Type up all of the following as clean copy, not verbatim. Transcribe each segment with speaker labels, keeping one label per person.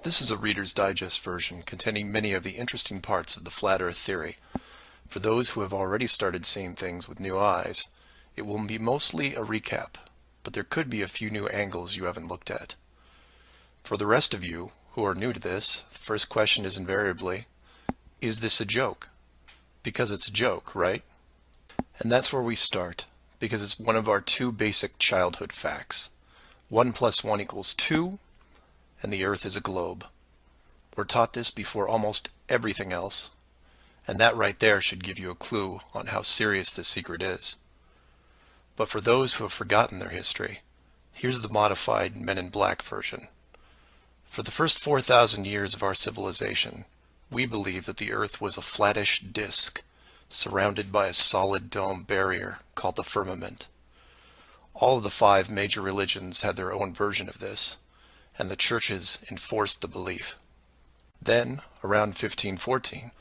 Speaker 1: This is a Reader's Digest version containing many of the interesting parts of the Flat Earth theory. For those who have already started seeing things with new eyes, it will be mostly a recap, but there could be a few new angles you haven't looked at. For the rest of you who are new to this, the first question is invariably, is this a joke? Because it's a joke, right? And that's where we start, because it's one of our two basic childhood facts. 1 + 1 = 2, and the Earth is a globe. We're taught this before almost everything else, and that right there should give you a clue on how serious this secret is. But for those who have forgotten their history, here's the modified Men in Black version. For the first 4,000 years of our civilization, we believed that the Earth was a flattish disk surrounded by a solid dome barrier called the firmament. All of the 5 major religions had their own version of this, and the churches enforced the belief. Then, around 1514,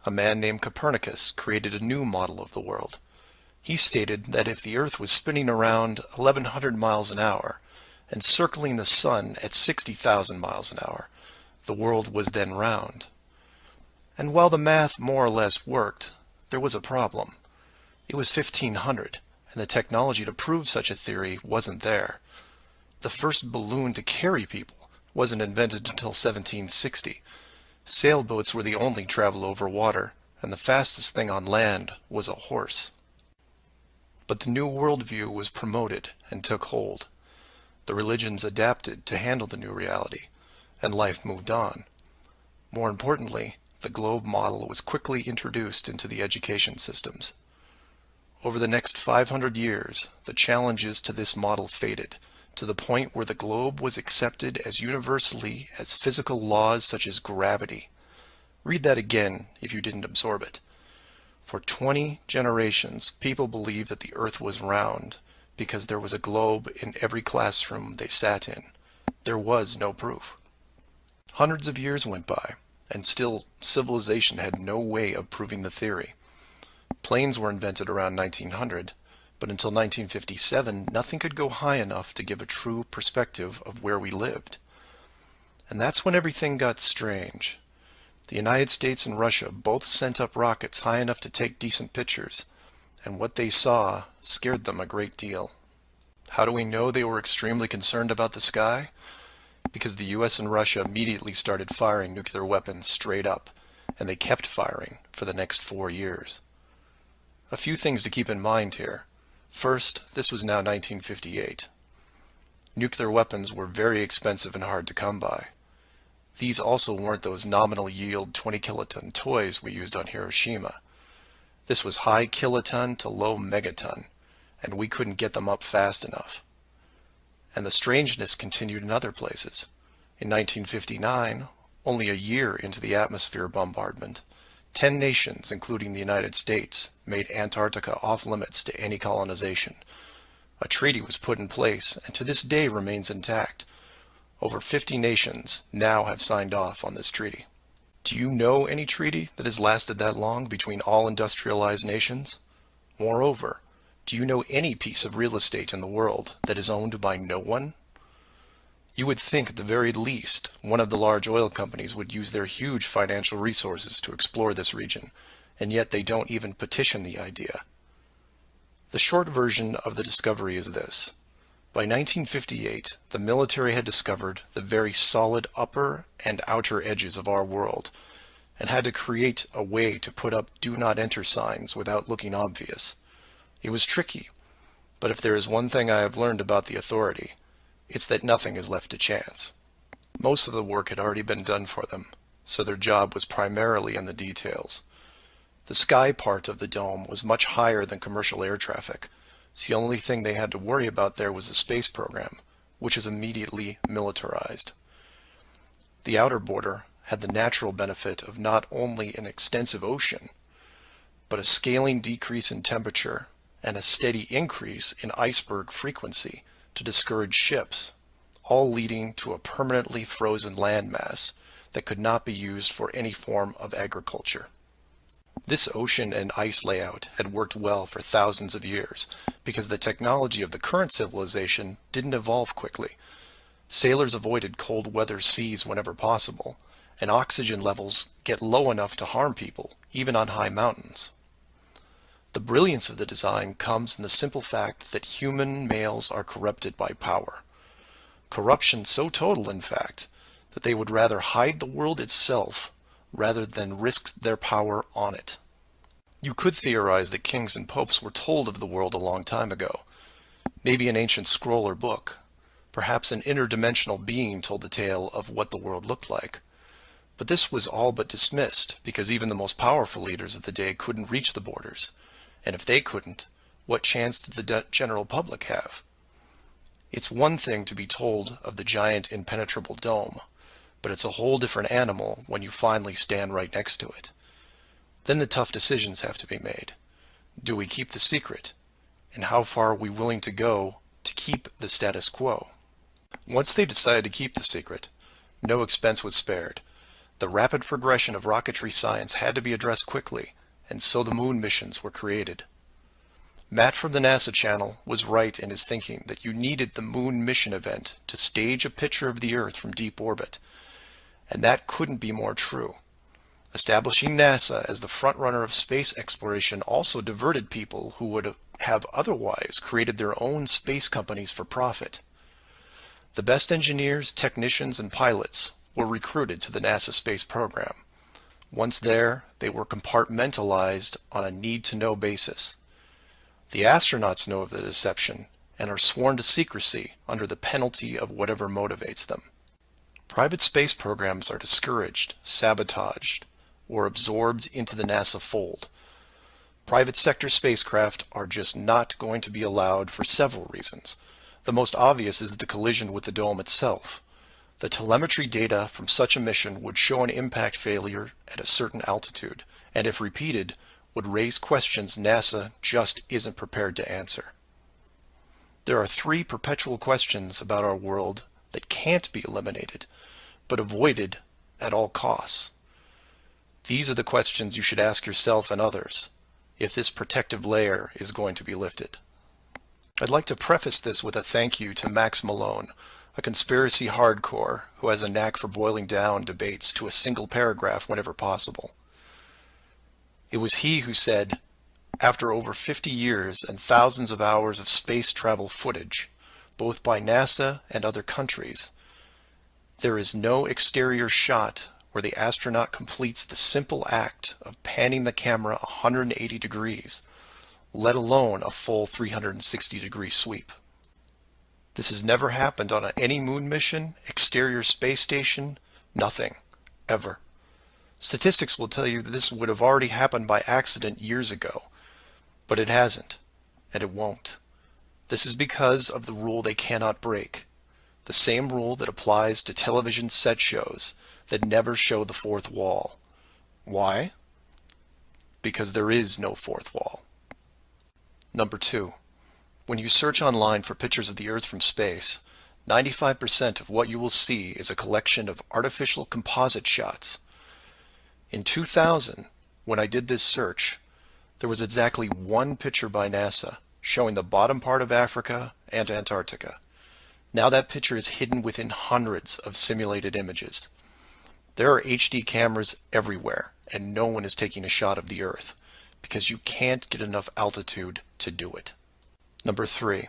Speaker 1: a man named Copernicus created a new model of the world. He stated that if the Earth was spinning around 1,100 miles an hour and circling the Sun at 60,000 miles an hour, the world was then round. And while the math more or less worked, there was a problem. It was 1500, and the technology to prove such a theory wasn't there. The first balloon to carry people wasn't invented until 1760. Sailboats were the only travel over water, and the fastest thing on land was a horse. But the new worldview was promoted and took hold. The religions adapted to handle the new reality, and life moved on. More importantly, the globe model was quickly introduced into the education systems. Over the next 500 years, the challenges to this model faded, to the point where the globe was accepted as universally as physical laws such as gravity. Read that again if you didn't absorb it. For 20 generations, people believed that the Earth was round because there was a globe in every classroom they sat in. There was no proof. Hundreds of years went by, and still civilization had no way of proving the theory. Planes were invented around 1900, but until 1957, nothing could go high enough to give a true perspective of where we lived. And that's when everything got strange. The United States and Russia both sent up rockets high enough to take decent pictures, and what they saw scared them a great deal. How do we know they were extremely concerned about the sky? Because the US and Russia immediately started firing nuclear weapons straight up, and they kept firing for the next 4 years. A few things to keep in mind here. First, this was now 1958. Nuclear weapons were very expensive and hard to come by. These also weren't those nominal yield 20 kiloton toys we used on Hiroshima. This was high kiloton to low megaton, and we couldn't get them up fast enough. And the strangeness continued in other places. In 1959, only a year into the atmosphere bombardment, 10 nations, including the United States, made Antarctica off-limits to any colonization. A treaty was put in place and to this day remains intact. Over 50 nations now have signed off on this treaty. Do you know any treaty that has lasted that long between all industrialized nations? Moreover, do you know any piece of real estate in the world that is owned by no one? You would think at the very least one of the large oil companies would use their huge financial resources to explore this region, and yet they don't even petition the idea. The short version of the discovery is this. By 1958, the military had discovered the very solid upper and outer edges of our world, and had to create a way to put up "Do Not Enter" signs without looking obvious. It was tricky, but if there is one thing I have learned about the authority, it's that nothing is left to chance. Most of the work had already been done for them, so their job was primarily in the details. The sky part of the dome was much higher than commercial air traffic, so the only thing they had to worry about there was the space program, which is immediately militarized. The outer border had the natural benefit of not only an extensive ocean, but a scaling decrease in temperature and a steady increase in iceberg frequency to discourage ships, all leading to a permanently frozen landmass that could not be used for any form of agriculture. This ocean and ice layout had worked well for thousands of years because the technology of the current civilization didn't evolve quickly. Sailors avoided cold weather seas whenever possible, and oxygen levels get low enough to harm people, even on high mountains. The brilliance of the design comes in the simple fact that human males are corrupted by power. Corruption so total, in fact, that they would rather hide the world itself rather than risk their power on it. You could theorize that kings and popes were told of the world a long time ago. Maybe an ancient scroll or book. Perhaps an interdimensional being told the tale of what the world looked like. But this was all but dismissed, because even the most powerful leaders of the day couldn't reach the borders. And if they couldn't, what chance did the general public have? It's one thing to be told of the giant impenetrable dome, but it's a whole different animal when you finally stand right next to it. Then the tough decisions have to be made. Do we keep the secret? And how far are we willing to go to keep the status quo? Once they decided to keep the secret, no expense was spared. The rapid progression of rocketry science had to be addressed quickly, and so the moon missions were created. Matt from the NASA channel was right in his thinking that you needed the moon mission event to stage a picture of the Earth from deep orbit, and that couldn't be more true. Establishing NASA as the frontrunner of space exploration also diverted people who would have otherwise created their own space companies for profit. The best engineers, technicians, and pilots were recruited to the NASA space program. Once there, they were compartmentalized on a need-to-know basis. The astronauts know of the deception and are sworn to secrecy under the penalty of whatever motivates them. Private space programs are discouraged, sabotaged, or absorbed into the NASA fold. Private sector spacecraft are just not going to be allowed for several reasons. The most obvious is the collision with the dome itself. The telemetry data from such a mission would show an impact failure at a certain altitude, and if repeated, would raise questions NASA just isn't prepared to answer. There are three perpetual questions about our world that can't be eliminated, but avoided at all costs. These are the questions you should ask yourself and others if this protective layer is going to be lifted. I'd like to preface this with a thank you to Max Malone, a conspiracy hardcore who has a knack for boiling down debates to a single paragraph whenever possible. It was he who said, after over 50 years and thousands of hours of space travel footage, both by NASA and other countries, there is no exterior shot where the astronaut completes the simple act of panning the camera 180 degrees, let alone a full 360-degree sweep. This has never happened on any moon mission, exterior space station, nothing, ever. Statistics will tell you that this would have already happened by accident years ago, but it hasn't, and it won't. This is because of the rule they cannot break, the same rule that applies to television set shows that never show the fourth wall. Why? Because there is no fourth wall. Number 2. When you search online for pictures of the Earth from space, 95% of what you will see is a collection of artificial composite shots. In 2000, when I did this search, there was exactly one picture by NASA showing the bottom part of Africa and Antarctica. Now that picture is hidden within hundreds of simulated images. There are HD cameras everywhere, and no one is taking a shot of the Earth, because you can't get enough altitude to do it. Number 3.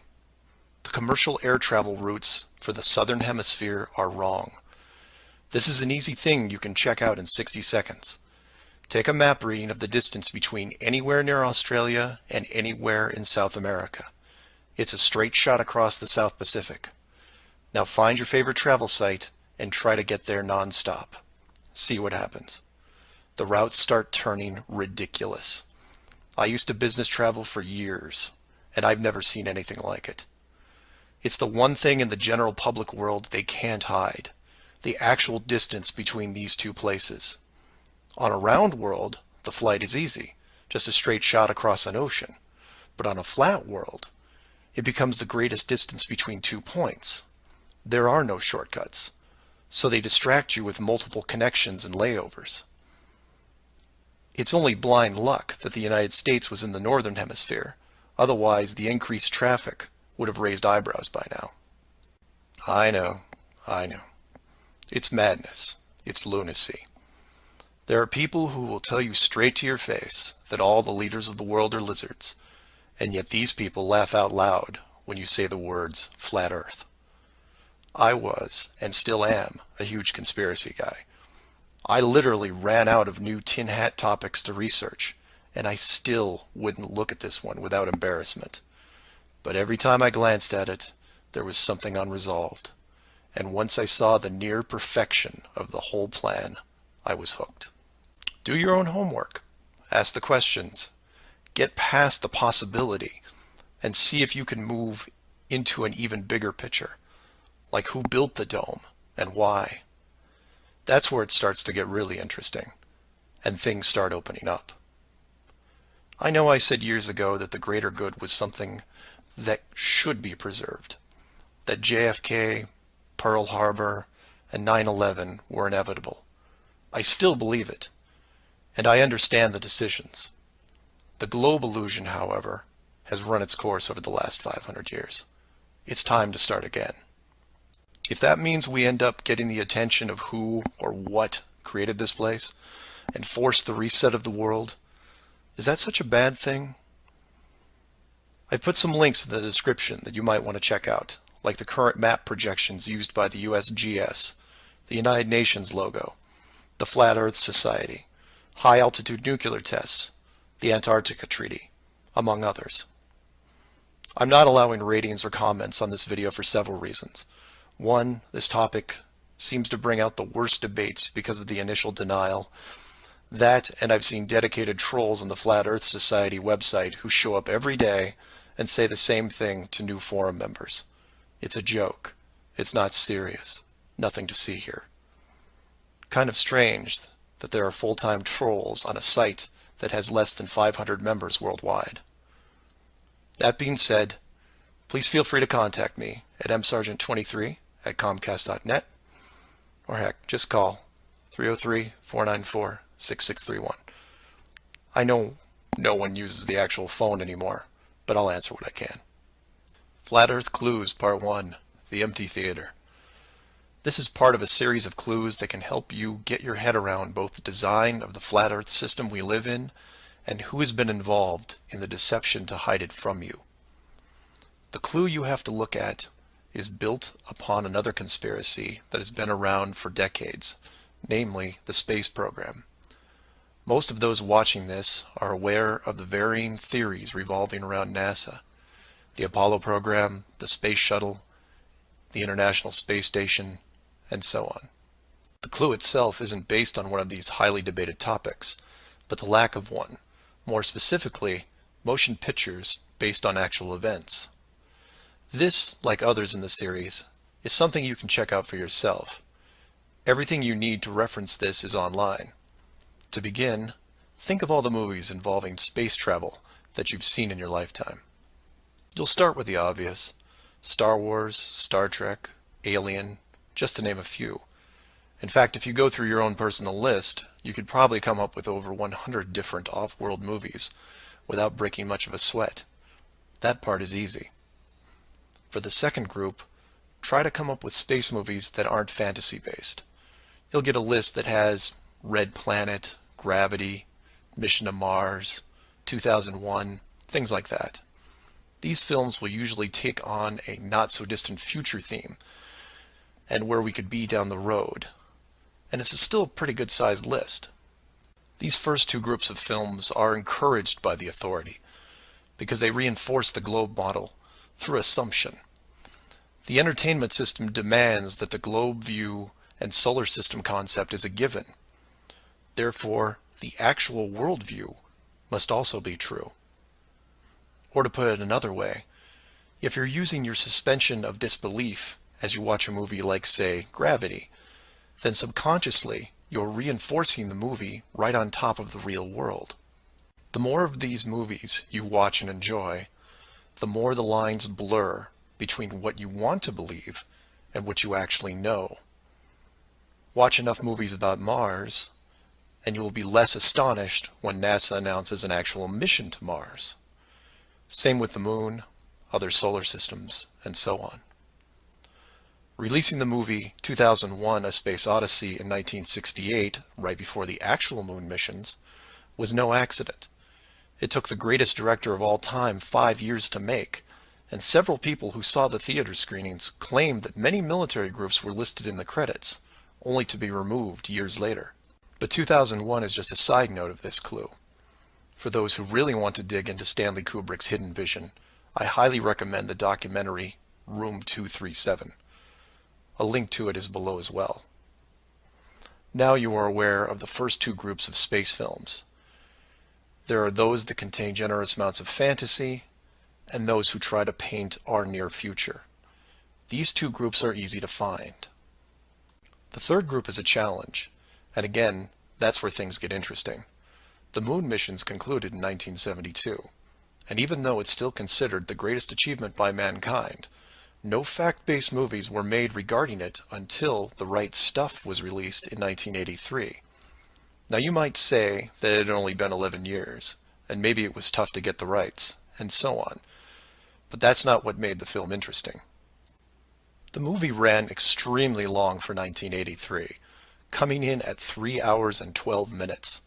Speaker 1: The commercial air travel routes for the southern hemisphere are wrong. This is an easy thing you can check out in 60 seconds. Take a map reading of the distance between anywhere near Australia and anywhere in South America. It's a straight shot across the South Pacific. Now find your favorite travel site and try to get there non-stop. See what happens. The routes start turning ridiculous. I used to business travel for years, and I've never seen anything like it. It's the one thing in the general public world they can't hide, the actual distance between these two places. On a round world, the flight is easy, just a straight shot across an ocean. But on a flat world, it becomes the greatest distance between 2 points. There are no shortcuts, so they distract you with multiple connections and layovers. It's only blind luck that the United States was in the northern hemisphere. Otherwise, the increased traffic would have raised eyebrows by now. I know. I know. It's madness. It's lunacy. There are people who will tell you straight to your face that all the leaders of the world are lizards, and yet these people laugh out loud when you say the words flat earth. I was, and still am, a huge conspiracy guy. I literally ran out of new tin hat topics to research, and I still wouldn't look at this one without embarrassment. But every time I glanced at it, there was something unresolved. And once I saw the near perfection of the whole plan, I was hooked. Do your own homework. Ask the questions. Get past the possibility and see if you can move into an even bigger picture. Like who built the dome and why. That's where it starts to get really interesting and things start opening up. I know I said years ago that the greater good was something that should be preserved, that JFK, Pearl Harbor, and 9/11 were inevitable. I still believe it, and I understand the decisions. The globe illusion, however, has run its course over the last 500 years. It's time to start again. If that means we end up getting the attention of who or what created this place and force the reset of the world, is that such a bad thing? I've put some links in the description that you might want to check out, like the current map projections used by the USGS, the United Nations logo, the Flat Earth Society, high-altitude nuclear tests, the Antarctica Treaty, among others. I'm not allowing ratings or comments on this video for several reasons. One, this topic seems to bring out the worst debates because of the initial denial. That, and I've seen dedicated trolls on the Flat Earth Society website who show up every day and say the same thing to new forum members. It's a joke. It's not serious. Nothing to see here. Kind of strange that there are full-time trolls on a site that has less than 500 members worldwide. That being said, please feel free to contact me at msargent23@comcast.net, or heck, just call 303-494-6631. I know no one uses the actual phone anymore, but I'll answer what I can. Flat Earth Clues Part 1, The Empty Theater. This is part of a series of clues that can help you get your head around both the design of the flat Earth system we live in and who has been involved in the deception to hide it from you. The clue you have to look at is built upon another conspiracy that has been around for decades, namely the space program. Most of those watching this are aware of the varying theories revolving around NASA, the Apollo program, the space shuttle, the International Space Station, and so on. The clue itself isn't based on one of these highly debated topics, but the lack of one, more specifically, motion pictures based on actual events. This, like others in the series, is something you can check out for yourself. Everything you need to reference this is online. To begin, think of all the movies involving space travel that you've seen in your lifetime. You'll start with the obvious: Star Wars, Star Trek, Alien, just to name a few. In fact, if you go through your own personal list, you could probably come up with over 100 different off-world movies without breaking much of a sweat. That part is easy. For the second group, try to come up with space movies that aren't fantasy-based. You'll get a list that has Red Planet, Gravity, Mission to Mars, 2001, things like that. These films will usually take on a not-so-distant future theme and where we could be down the road. And it's still a pretty good-sized list. These first two groups of films are encouraged by the authority because they reinforce the globe model through assumption. The entertainment system demands that the globe view and solar system concept is a given. Therefore, the actual worldview must also be true. Or to put it another way, if you're using your suspension of disbelief as you watch a movie like, say, Gravity, then subconsciously you're reinforcing the movie right on top of the real world. The more of these movies you watch and enjoy, the more the lines blur between what you want to believe and what you actually know. Watch enough movies about Mars, and you will be less astonished when NASA announces an actual mission to Mars. Same with the Moon, other solar systems, and so on. Releasing the movie 2001: A Space Odyssey in 1968, right before the actual moon missions, was no accident. It took the greatest director of all time 5 years to make, and several people who saw the theater screenings claimed that many military groups were listed in the credits, only to be removed years later. But 2001 is just a side note of this clue. For those who really want to dig into Stanley Kubrick's hidden vision, I highly recommend the documentary Room 237. A link to it is below as well. Now you are aware of the first two groups of space films. There are those that contain generous amounts of fantasy, and those who try to paint our near future. These two groups are easy to find. The third group is a challenge, and again, that's where things get interesting. The moon missions concluded in 1972, and even though it's still considered the greatest achievement by mankind, no fact-based movies were made regarding it until The Right Stuff was released in 1983. Now you might say that it had only been 11 years, and maybe it was tough to get the rights, and so on. But that's not what made the film interesting. The movie ran extremely long for 1983, coming in at 3 hours and 12 minutes.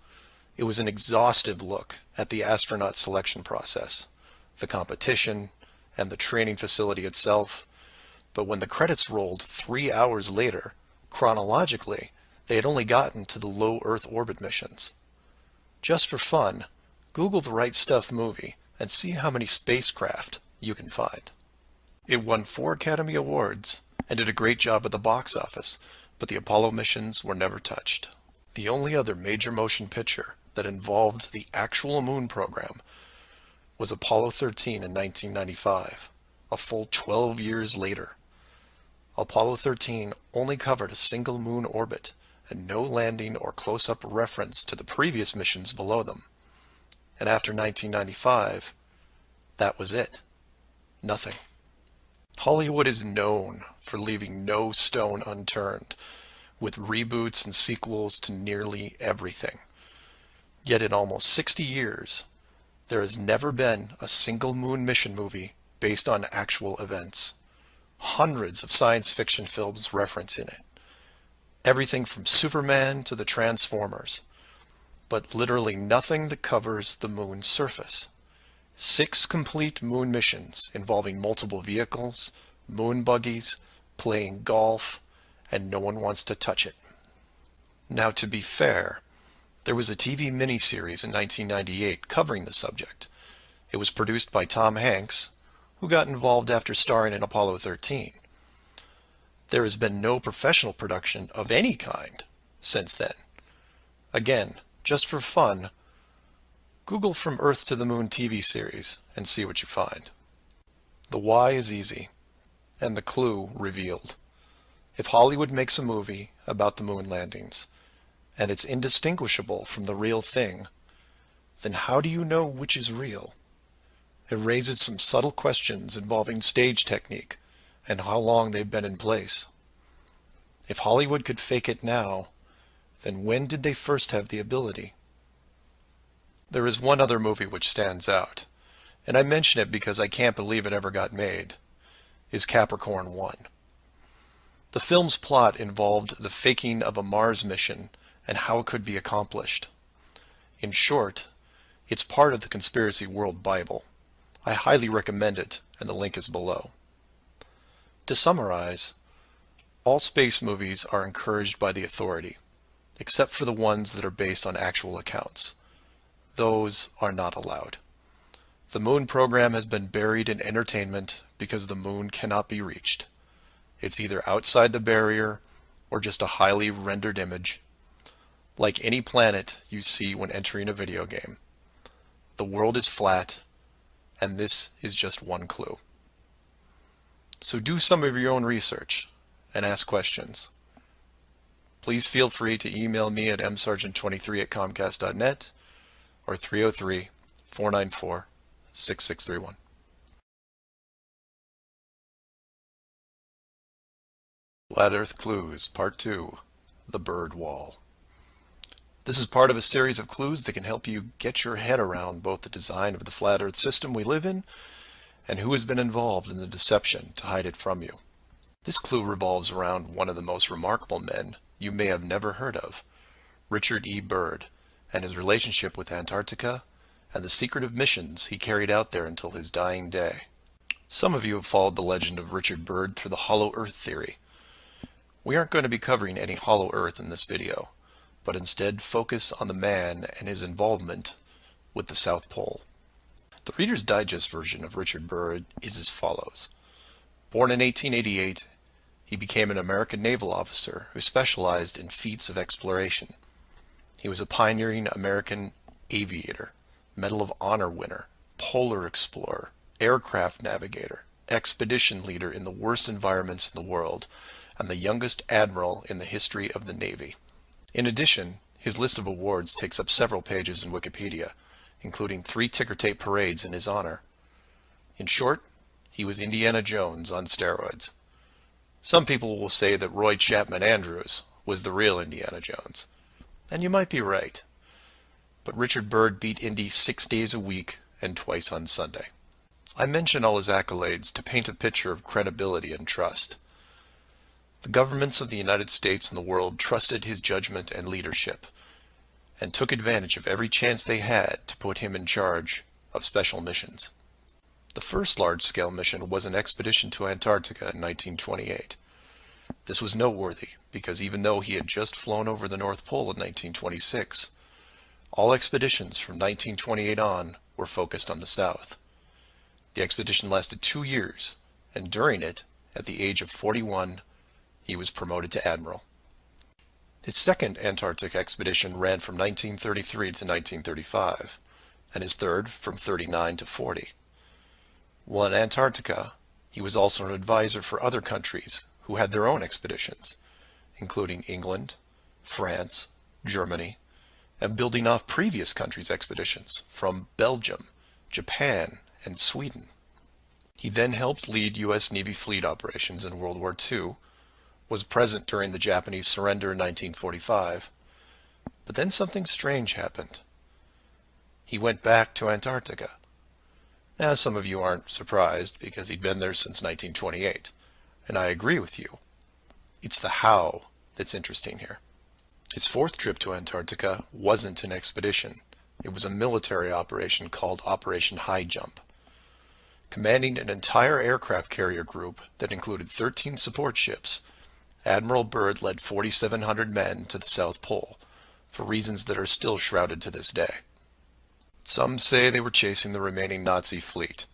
Speaker 1: It was an exhaustive look at the astronaut selection process, the competition, and the training facility itself. But when the credits rolled 3 hours later, chronologically, they had only gotten to the low Earth orbit missions. Just for fun, Google The Right Stuff movie and see how many spacecraft you can find. It won 4 Academy Awards and did a great job at the box office, but the Apollo missions were never touched. The only other major motion picture that involved the actual moon program was Apollo 13 in 1995, a full 12 years later. Apollo 13 only covered a single moon orbit and no landing or close-up reference to the previous missions below them. And after 1995, that was it. Nothing. Hollywood is known for leaving no stone unturned, with reboots and sequels to nearly everything. Yet in almost 60 years, there has never been a single moon mission movie based on actual events. Hundreds of science fiction films reference in it. Everything from Superman to the Transformers. But literally nothing that covers the moon's surface. 6 complete moon missions involving multiple vehicles, moon buggies, playing golf, and no one wants to touch it. Now, to be fair, there was a TV miniseries in 1998 covering the subject. It was produced by Tom Hanks, who got involved after starring in Apollo 13. There has been no professional production of any kind since then. Again, just for fun, Google From Earth to the Moon TV series and see what you find. The why is easy, and the clue revealed. If Hollywood makes a movie about the moon landings, and it's indistinguishable from the real thing, then how do you know which is real? It raises some subtle questions involving stage technique and how long they've been in place. If Hollywood could fake it now, then when did they first have the ability? There is one other movie which stands out, and I mention it because I can't believe it ever got made, is Capricorn 1. The film's plot involved the faking of a Mars mission and how it could be accomplished. In short, it's part of the Conspiracy World Bible. I highly recommend it, and the link is below. To summarize, all space movies are encouraged by the authority, except for the ones that are based on actual accounts. Those are not allowed. The moon program has been buried in entertainment because the moon cannot be reached. It's either outside the barrier or just a highly rendered image, like any planet you see when entering a video game. The world is flat, and this is just one clue. So do some of your own research and ask questions. Please feel free to email me at msargent23@comcast.net or 303-494-6631. Flat Earth Clues, Part 2, The Bird Wall. This is part of a series of clues that can help you get your head around both the design of the flat Earth system we live in and who has been involved in the deception to hide it from you. This clue revolves around one of the most remarkable men you may have never heard of, Richard E. Byrd, and his relationship with Antarctica and the secretive missions he carried out there until his dying day. Some of you have followed the legend of Richard Byrd through the Hollow Earth theory. We aren't going to be covering any Hollow Earth in this video, but instead focus on the man and his involvement with the South Pole. The Reader's Digest version of Richard Byrd is as follows. Born in 1888, he became an American naval officer who specialized in feats of exploration. He was a pioneering American aviator, Medal of Honor winner, polar explorer, aircraft navigator, expedition leader in the worst environments in the world, and the youngest admiral in the history of the Navy. In addition, his list of awards takes up several pages in Wikipedia, including 3 ticker tape parades in his honor. In short, he was Indiana Jones on steroids. Some people will say that Roy Chapman Andrews was the real Indiana Jones. And you might be right. But Richard Byrd beat Indy 6 days a week and twice on Sunday. I mention all his accolades to paint a picture of credibility and trust. The governments of the United States and the world trusted his judgment and leadership, and took advantage of every chance they had to put him in charge of special missions. The first large-scale mission was an expedition to Antarctica in 1928. This was noteworthy because even though he had just flown over the North Pole in 1926, all expeditions from 1928 on were focused on the South. The expedition lasted 2 years, and during it, at the age of 41, he was promoted to admiral. His second Antarctic expedition ran from 1933 to 1935, and his third from 39 to 40. While in Antarctica, he was also an advisor for other countries who had their own expeditions, including England, France, Germany, and building off previous countries' expeditions from Belgium, Japan, and Sweden. He then helped lead U.S. Navy fleet operations in World War II, was present during the Japanese surrender in 1945, but then something strange happened. He went back to Antarctica. Now, some of you aren't surprised because he'd been there since 1928, and I agree with you. It's the how that's interesting here. His fourth trip to Antarctica wasn't an expedition. It was a military operation called Operation High Jump. Commanding an entire aircraft carrier group that included 13 support ships, Admiral Byrd led 4,700 men to the South Pole, for reasons that are still shrouded to this day. Some say they were chasing the remaining Nazi fleet,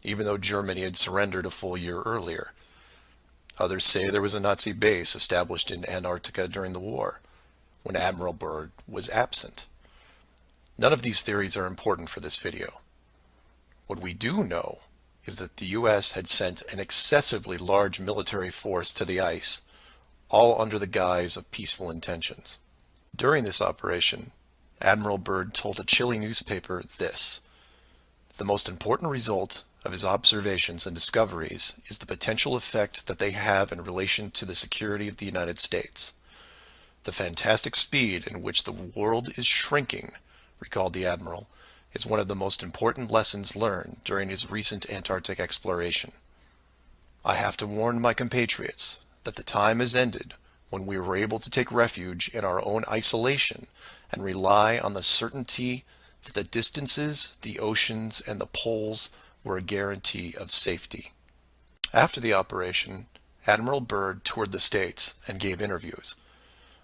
Speaker 1: even though Germany had surrendered a full year earlier. Others say there was a Nazi base established in Antarctica during the war, when Admiral Byrd was absent. None of these theories are important for this video. What we do know is that the U.S. had sent an excessively large military force to the ice, all under the guise of peaceful intentions. During this operation, Admiral Byrd told a Chile newspaper this: "The most important result of his observations and discoveries is the potential effect that they have in relation to the security of the United States. The fantastic speed in which the world is shrinking," recalled the Admiral, "is one of the most important lessons learned during his recent Antarctic exploration. I have to warn my compatriots that the time has ended when we were able to take refuge in our own isolation and rely on the certainty that the distances, the oceans, and the poles were a guarantee of safety." After the operation, Admiral Byrd toured the States and gave interviews,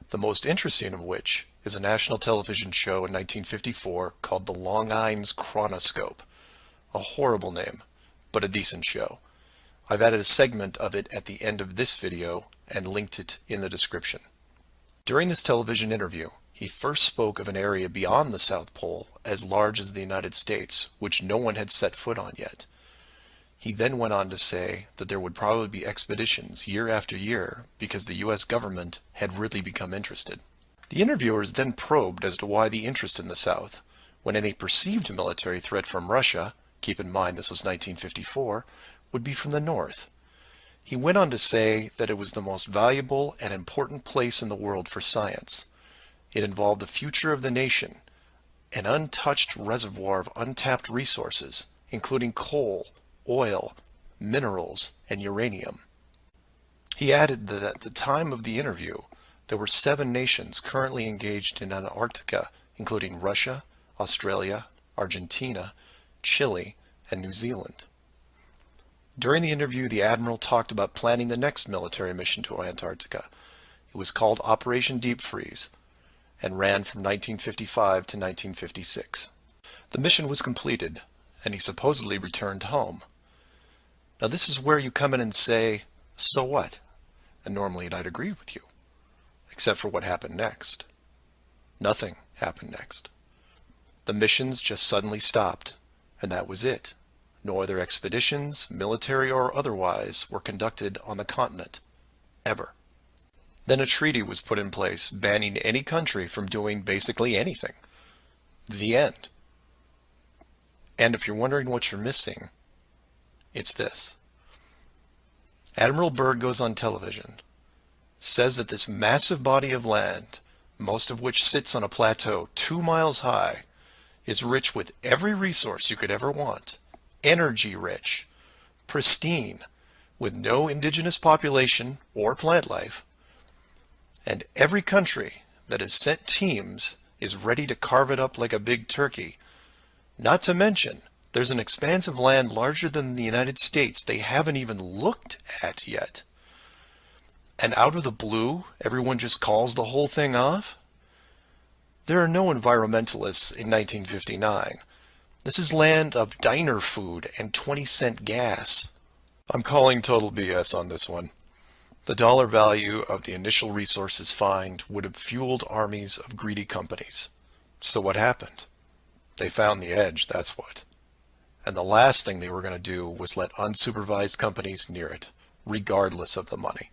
Speaker 1: the most interesting of which is a national television show in 1954 called The Longines Chronoscope. A horrible name, but a decent show. I've added a segment of it at the end of this video and linked it in the description. During this television interview, he first spoke of an area beyond the South Pole as large as the United States, which no one had set foot on yet. He then went on to say that there would probably be expeditions year after year because the U.S. government had really become interested. The interviewers then probed as to why the interest in the South, when any perceived military threat from Russia, keep in mind this was 1954, would be from the North. He went on to say that it was the most valuable and important place in the world for science. It involved the future of the nation, an untouched reservoir of untapped resources, including coal, oil, minerals, and uranium. He added that at the time of the interview, there were 7 nations currently engaged in Antarctica, including Russia, Australia, Argentina, Chile, and New Zealand. During the interview, the Admiral talked about planning the next military mission to Antarctica. It was called Operation Deep Freeze and ran from 1955 to 1956. The mission was completed, and he supposedly returned home. Now this is where you come in and say, so what? And normally I'd agree with you, except for what happened next. Nothing happened next. The missions just suddenly stopped, and that was it. No other expeditions, military or otherwise, were conducted on the continent, ever. Then a treaty was put in place banning any country from doing basically anything. The end. And if you're wondering what you're missing, it's this. Admiral Byrd goes on television, says that this massive body of land, most of which sits on a plateau 2 miles high, is rich with every resource you could ever want, energy rich, pristine, with no indigenous population or plant life, and every country that has sent teams is ready to carve it up like a big turkey. Not to mention, there's an expanse of land larger than the United States they haven't even looked at yet. And out of the blue, everyone just calls the whole thing off? There are no environmentalists in 1959. This is land of diner food and 20-cent gas. I'm calling total BS on this one. The dollar value of the initial resources find would have fueled armies of greedy companies. So what happened? They found the edge, that's what. And the last thing they were going to do was let unsupervised companies near it, regardless of the money.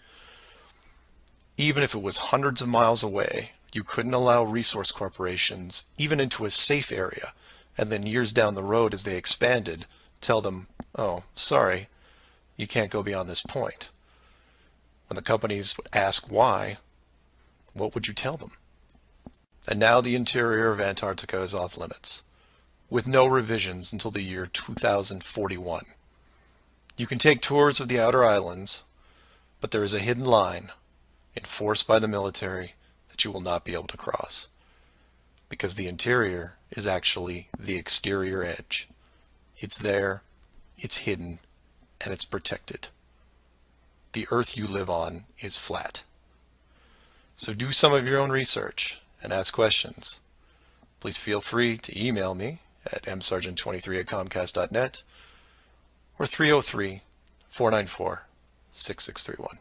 Speaker 1: Even if it was hundreds of miles away, you couldn't allow resource corporations even into a safe area, and then years down the road as they expanded, tell them, oh, sorry, you can't go beyond this point. When the companies would ask why, what would you tell them? And now the interior of Antarctica is off limits, with no revisions until the year 2041. You can take tours of the outer islands, but there is a hidden line, enforced by the military, that you will not be able to cross. Because the interior is actually the exterior edge. It's there, it's hidden, and it's protected. The Earth you live on is flat. So do some of your own research and ask questions. Please feel free to email me at msargent23@comcast.net or 303-494-6631.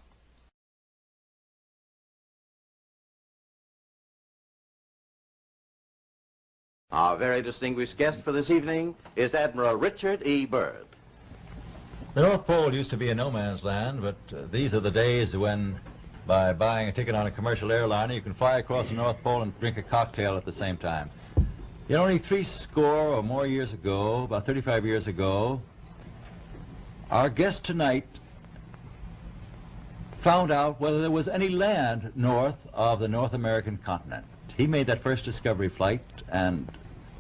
Speaker 2: Our very distinguished guest for this evening is Admiral Richard E. Byrd.
Speaker 3: The North Pole used to be a no-man's land, but these are the days when, by buying a ticket on a commercial airliner, you can fly across the North Pole and drink a cocktail at the same time. Yet only 70 or more years ago, about 35 years ago, our guest tonight found out whether there was any land north of the North American continent. He made that first discovery flight, and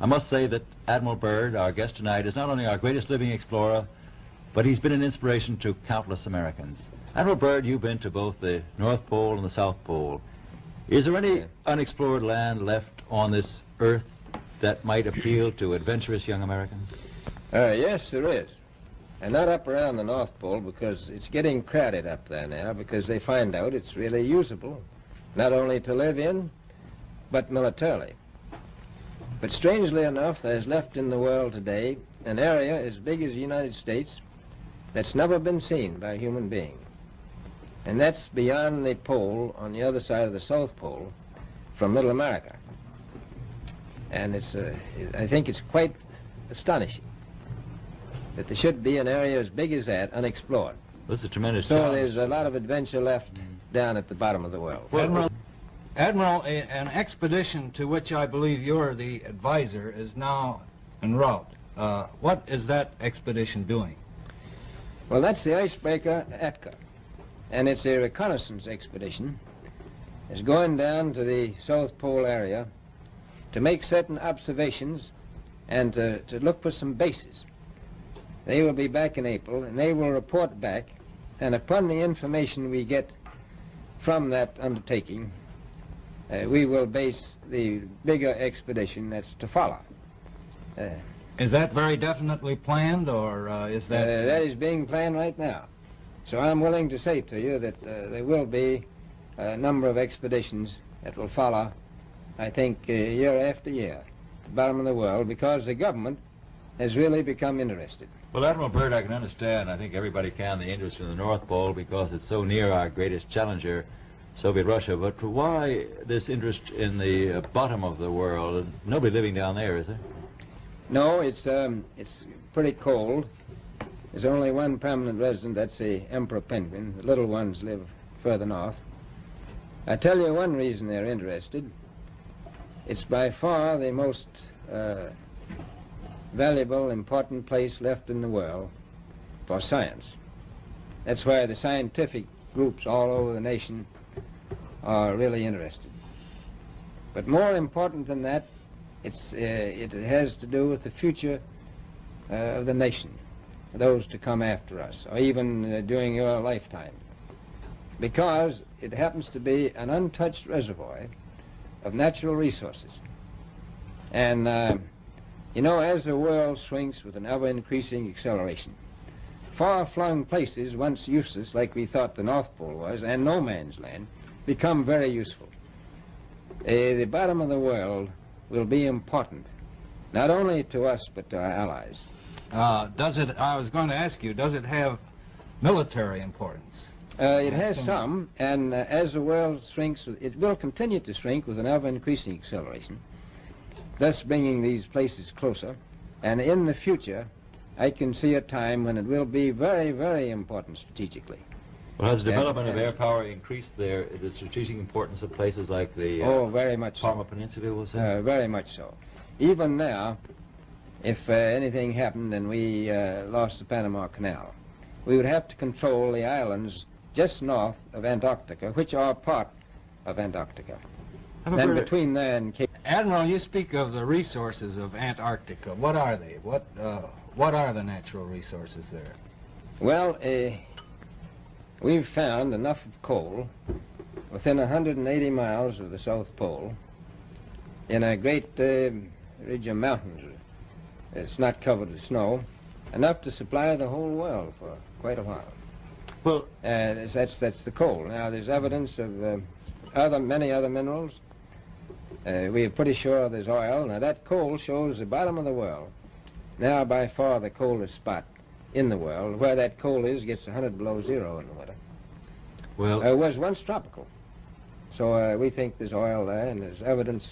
Speaker 3: I must say that Admiral Byrd, our guest tonight, is not only our greatest living explorer, but he's been an inspiration to countless Americans. Admiral Byrd, you've been to both the North Pole and the South Pole. Is there any unexplored land left on this Earth that might appeal to adventurous young Americans?
Speaker 4: Yes, there is. And not up around the North Pole, because it's getting crowded up there now, because they find out it's really usable, not only to live in, but militarily. But strangely enough, there's left in the world today an area as big as the United States that's never been seen by a human being. And that's beyond the pole on the other side of the South Pole from Middle America. And I think it's quite astonishing that there should be an area as big as that unexplored.
Speaker 3: This is a tremendous
Speaker 4: So
Speaker 3: challenge.
Speaker 4: there's a lot of adventure left down at the bottom of the world.
Speaker 5: Admiral, an expedition to which I believe you're the advisor is now en route. What is that expedition doing?
Speaker 4: Well, that's the icebreaker Atka, and it's a reconnaissance expedition. It's going down to the South Pole area to make certain observations and to look for some bases. They will be back in April, and they will report back, and upon the information we get from that undertaking, we will base the bigger expedition that's to follow.
Speaker 5: Is that very definitely planned, or is that...
Speaker 4: That is being planned right now. So I'm willing to say to you that there will be a number of expeditions that will follow, I think, year after year, at the bottom of the world, because the government has really become interested.
Speaker 3: Well, Admiral Byrd, I can understand, I think everybody can, the interest in the North Pole because it's so near our greatest challenger, Soviet Russia. But why this interest in the bottom of the world? Nobody living down there, is there?
Speaker 4: No, it's pretty cold. There's only one permanent resident, that's the emperor penguin. The little ones live further north. I tell you one reason they're interested. It's by far the most valuable, important place left in the world for science. That's why the scientific groups all over the nation are really interested. But more important than that, it has to do with the future of the nation, those to come after us, or even during your lifetime. Because it happens to be an untouched reservoir of natural resources. And, you know, as the world shrinks with an ever-increasing acceleration, far-flung places, once useless, like we thought the North Pole was, and no man's land, become very useful. The bottom of the world will be important, not only to us, but to our allies.
Speaker 5: I was going to ask you, does it have military importance?
Speaker 4: It has some, and as the world shrinks, it will continue to shrink with an ever-increasing acceleration, thus bringing these places closer. And in the future, I can see a time when it will be very, very important strategically.
Speaker 3: Well, has the development of air power increased the strategic importance of places like the
Speaker 4: very much
Speaker 3: Palmer
Speaker 4: so.
Speaker 3: Peninsula, we'll say?
Speaker 4: Very much so. Even now, if anything happened and we lost the Panama Canal, we would have to control the islands just north of Antarctica, which are part of Antarctica. Then between there and Cape...
Speaker 5: Admiral, you speak of the resources of Antarctica. What are they? What are the natural resources there?
Speaker 4: Well, we've found enough of coal within 180 miles of the South Pole in a great ridge of mountains. It's not covered with snow, enough to supply the whole world for quite a while.
Speaker 3: Well,
Speaker 4: that's the coal. Now, there's evidence of many other minerals. We are pretty sure there's oil. Now, that coal shows the bottom of the world. Now, by far the coldest spot in the world. Where that coal is gets 100 below zero in the winter.
Speaker 3: well,
Speaker 4: It was once tropical. So we think there's oil there, and there's evidence,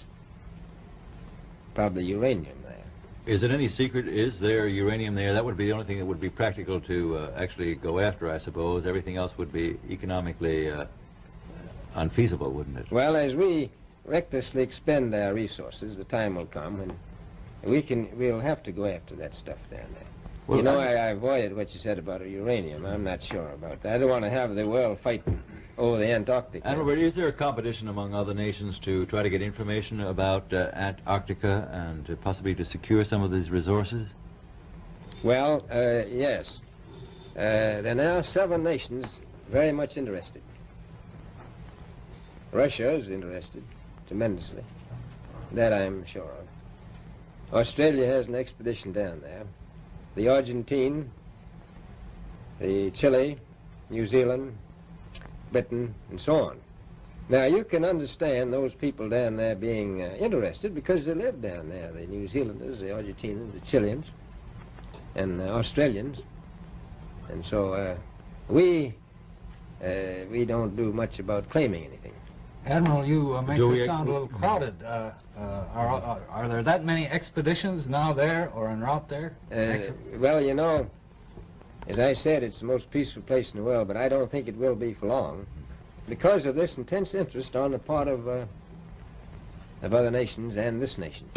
Speaker 4: probably uranium there.
Speaker 3: is it any secret? Is there uranium there? That would be the only thing that would be practical to actually go after, I suppose. Everything else would be economically unfeasible, wouldn't it?
Speaker 4: Well, as we recklessly expend our resources, the time will come when we'll have to go after that stuff down there.
Speaker 3: Well,
Speaker 4: you know, I avoided what you said about uranium. I'm not sure about that. I don't want to have the world fight over the Antarctic.
Speaker 3: Admiral Byrd, is there a competition among other nations to try to get information about Antarctica and possibly to secure some of these resources?
Speaker 4: Well, yes. There are now 7 nations very much interested. Russia is interested tremendously. That I'm sure of. Australia has an expedition down there. The Argentine, the Chile, New Zealand, Britain, and so on. Now, you can understand those people down there being interested because they live down there, the New Zealanders, the Argentinians, the Chileans, and Australians. And so we don't do much about claiming anything.
Speaker 5: Admiral, you make this sound a little crowded. Are there that many expeditions now there or en route there?
Speaker 4: Well, you know, as I said, it's the most peaceful place in the world, but I don't think it will be for long because of this intense interest on the part of other nations and this nation.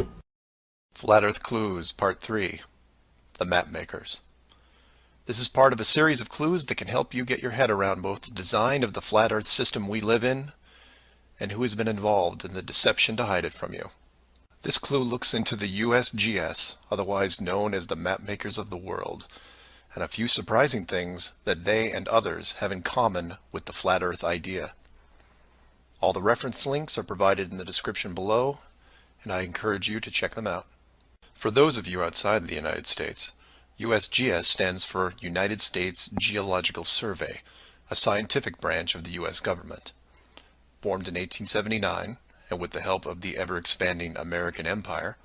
Speaker 1: Flat Earth Clues, Part 3, The Map Makers. This is part of a series of clues that can help you get your head around both the design of the flat Earth system we live in and who has been involved in the deception to hide it from you. This clue looks into the USGS, otherwise known as the Map Makers of the World, and a few surprising things that they and others have in common with the flat Earth idea. All the reference links are provided in the description below, and I encourage you to check them out. For those of you outside the United States, USGS stands for United States Geological Survey, a scientific branch of the U.S. government. Formed in 1879, and with the help of the ever-expanding American Empire,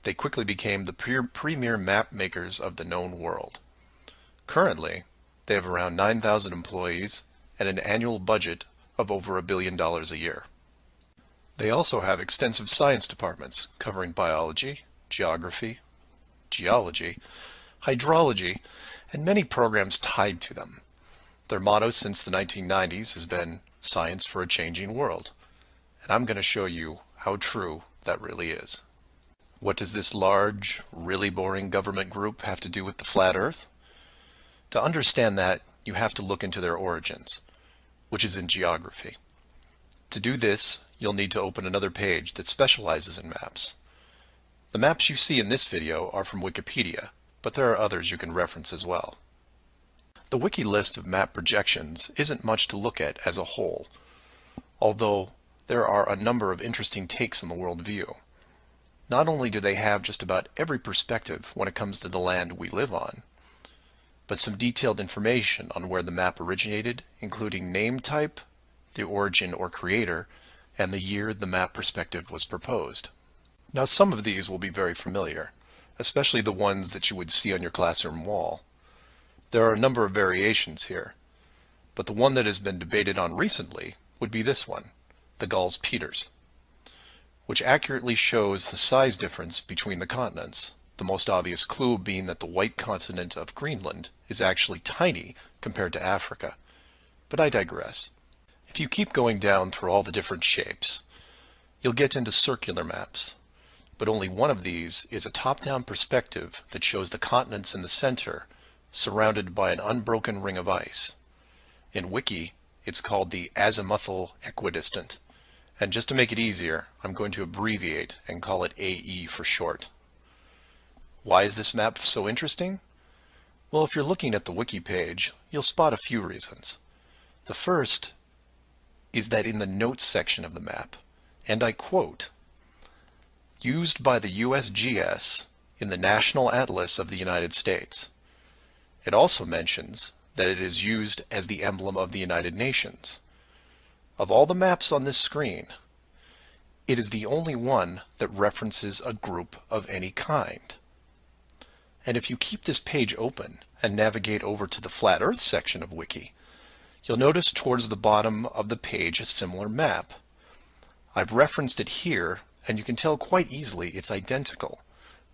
Speaker 1: they quickly became the premier map makers of the known world. Currently, they have around 9,000 employees and an annual budget of over $1 billion a year. They also have extensive science departments covering biology, geography, geology, hydrology, and many programs tied to them. Their motto since the 1990s has been "Science for a Changing World," and I'm going to show you how true that really is. What does this large, really boring government group have to do with the flat Earth? To understand that, you have to look into their origins, which is in geography. To do this, you'll need to open another page that specializes in maps. The maps you see in this video are from Wikipedia, but there are others you can reference as well. The wiki list of map projections isn't much to look at as a whole, although there are a number of interesting takes on the world view. Not only do they have just about every perspective when it comes to the land we live on, but some detailed information on where the map originated, including name type, the origin or creator, and the year the map perspective was proposed. Now, some of these will be very familiar, especially the ones that you would see on your classroom wall. There are a number of variations here, but the one that has been debated on recently would be this one, the Gauls-Peters, which accurately shows the size difference between the continents, the most obvious clue being that the white continent of Greenland is actually tiny compared to Africa. But I digress. If you keep going down through all the different shapes, you'll get into circular maps, but only one of these is a top-down perspective that shows the continents in the center, surrounded by an unbroken ring of ice. In Wiki, it's called the azimuthal equidistant, and just to make it easier, I'm going to abbreviate and call it AE for short. Why is this map so interesting? Well, if you're looking at the Wiki page, you'll spot a few reasons. The first is that in the notes section of the map, and I quote, "Used by the USGS in the National Atlas of the United States." It also mentions that it is used as the emblem of the United Nations. Of all the maps on this screen, it is the only one that references a group of any kind. And if you keep this page open and navigate over to the Flat Earth section of Wiki, you'll notice towards the bottom of the page a similar map. I've referenced it here, and you can tell quite easily it's identical,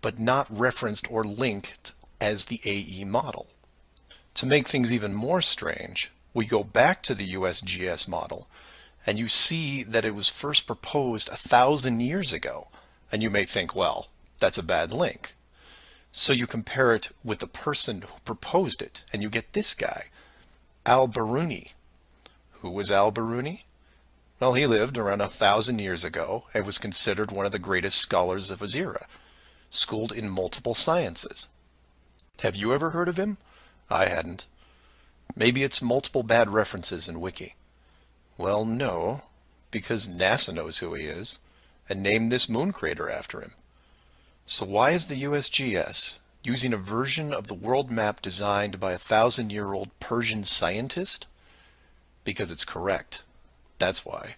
Speaker 1: but not referenced or linked as the AE model. To make things even more strange, we go back to the USGS model, and you see that it was first proposed 1,000 years ago, and you may think, well, that's a bad link. So you compare it with the person who proposed it, and you get this guy, Al-Biruni. Who was Al-Biruni? Well, he lived around 1,000 years ago and was considered one of the greatest scholars of his era, schooled in multiple sciences. Have you ever heard of him? I hadn't. Maybe it's multiple bad references in Wiki. Well, no, because NASA knows who he is and named this moon crater after him. So why is the USGS using a version of the world map designed by a 1,000-year-old Persian scientist? Because it's correct. That's why.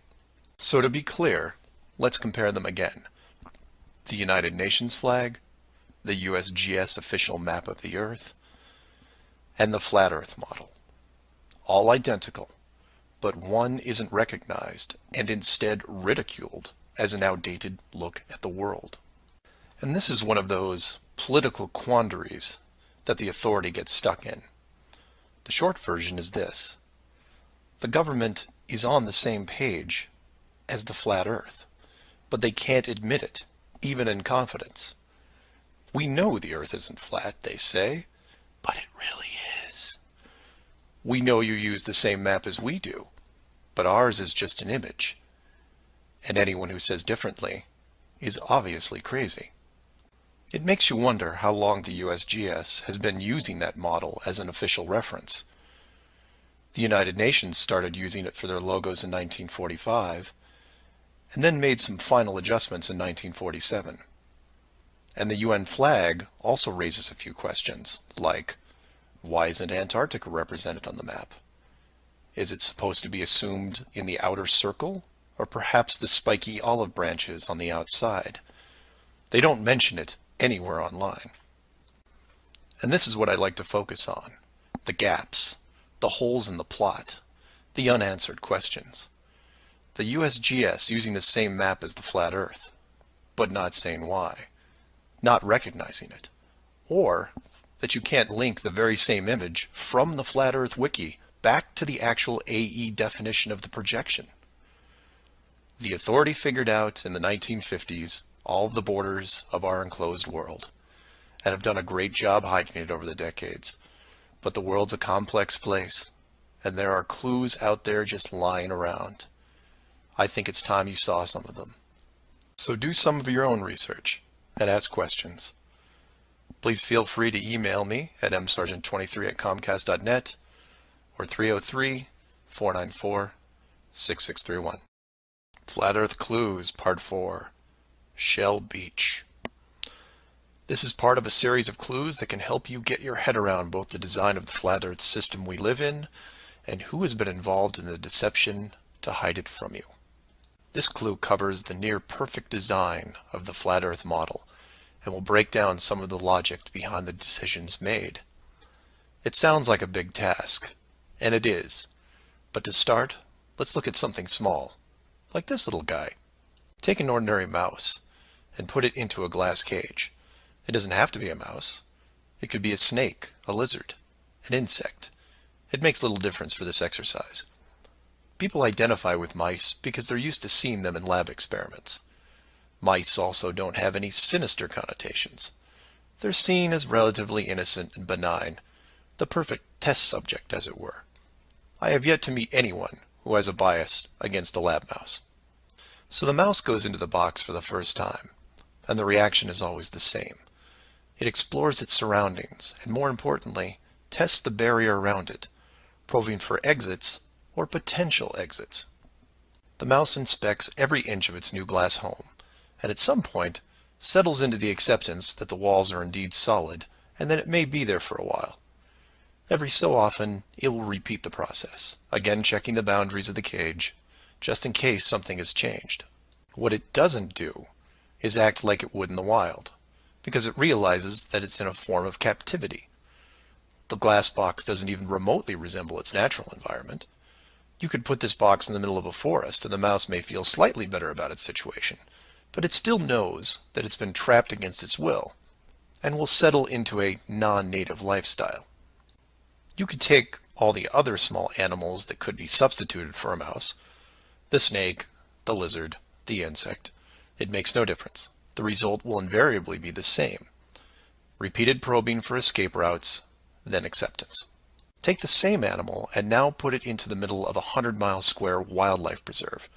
Speaker 1: So to be clear, let's compare them again. The United Nations flag, the USGS official map of the Earth, and the Flat Earth model. All identical, but one isn't recognized and instead ridiculed as an outdated look at the world. And this is one of those political quandaries that the authority gets stuck in. The short version is this. The government is on the same page as the flat Earth, but they can't admit it, even in confidence. We know the Earth isn't flat, they say, but it really is. We know you use the same map as we do, but ours is just an image. And anyone who says differently is obviously crazy. It makes you wonder how long the USGS has been using that model as an official reference. The United Nations started using it for their logos in 1945, and then made some final adjustments in 1947. And the UN flag also raises a few questions, like, why isn't Antarctica represented on the map? Is it supposed to be assumed in the outer circle, or perhaps the spiky olive branches on the outside? They don't mention it anywhere online. And this is what I'd like to focus on: the gaps, the holes in the plot, the unanswered questions. The USGS using the same map as the flat Earth, but not saying why, not recognizing it, or that you can't link the very same image from the Flat Earth Wiki back to the actual AE definition of the projection. The authority figured out in the 1950s all of the borders of our enclosed world, and have done a great job hiding it over the decades. But the world's a complex place, and there are clues out there just lying around. I think it's time you saw some of them. So do some of your own research and ask questions. Please feel free to email me at msargent23@comcast.net or 303-494-6631. Flat Earth Clues, Part 4, Shell Beach. This is part of a series of clues that can help you get your head around both the design of the flat Earth system we live in and who has been involved in the deception to hide it from you. This clue covers the near-perfect design of the flat Earth model and will break down some of the logic behind the decisions made. It sounds like a big task, and it is, but to start, let's look at something small, like this little guy. Take an ordinary mouse and put it into a glass cage. It doesn't have to be a mouse. It could be a snake, a lizard, an insect. It makes little difference for this exercise. People identify with mice because they're used to seeing them in lab experiments. Mice also don't have any sinister connotations. They're seen as relatively innocent and benign, the perfect test subject, as it were. I have yet to meet anyone who has a bias against the lab mouse. So the mouse goes into the box for the first time, and the reaction is always the same. It explores its surroundings, and more importantly, tests the barrier around it, probing for exits or potential exits. The mouse inspects every inch of its new glass home, and at some point settles into the acceptance that the walls are indeed solid, and that it may be there for a while. Every so often, it will repeat the process, again checking the boundaries of the cage, just in case something has changed. What it doesn't do is act like it would in the wild, because it realizes that it's in a form of captivity. The glass box doesn't even remotely resemble its natural environment. You could put this box in the middle of a forest, and the mouse may feel slightly better about its situation, but it still knows that it's been trapped against its will, and will settle into a non-native lifestyle. You could take all the other small animals that could be substituted for a mouse, the snake, the lizard, the insect. It makes no difference. The result will invariably be the same. Repeated probing for escape routes, then acceptance. Take the same animal and now put it into the middle of a 100-mile square wildlife preserve,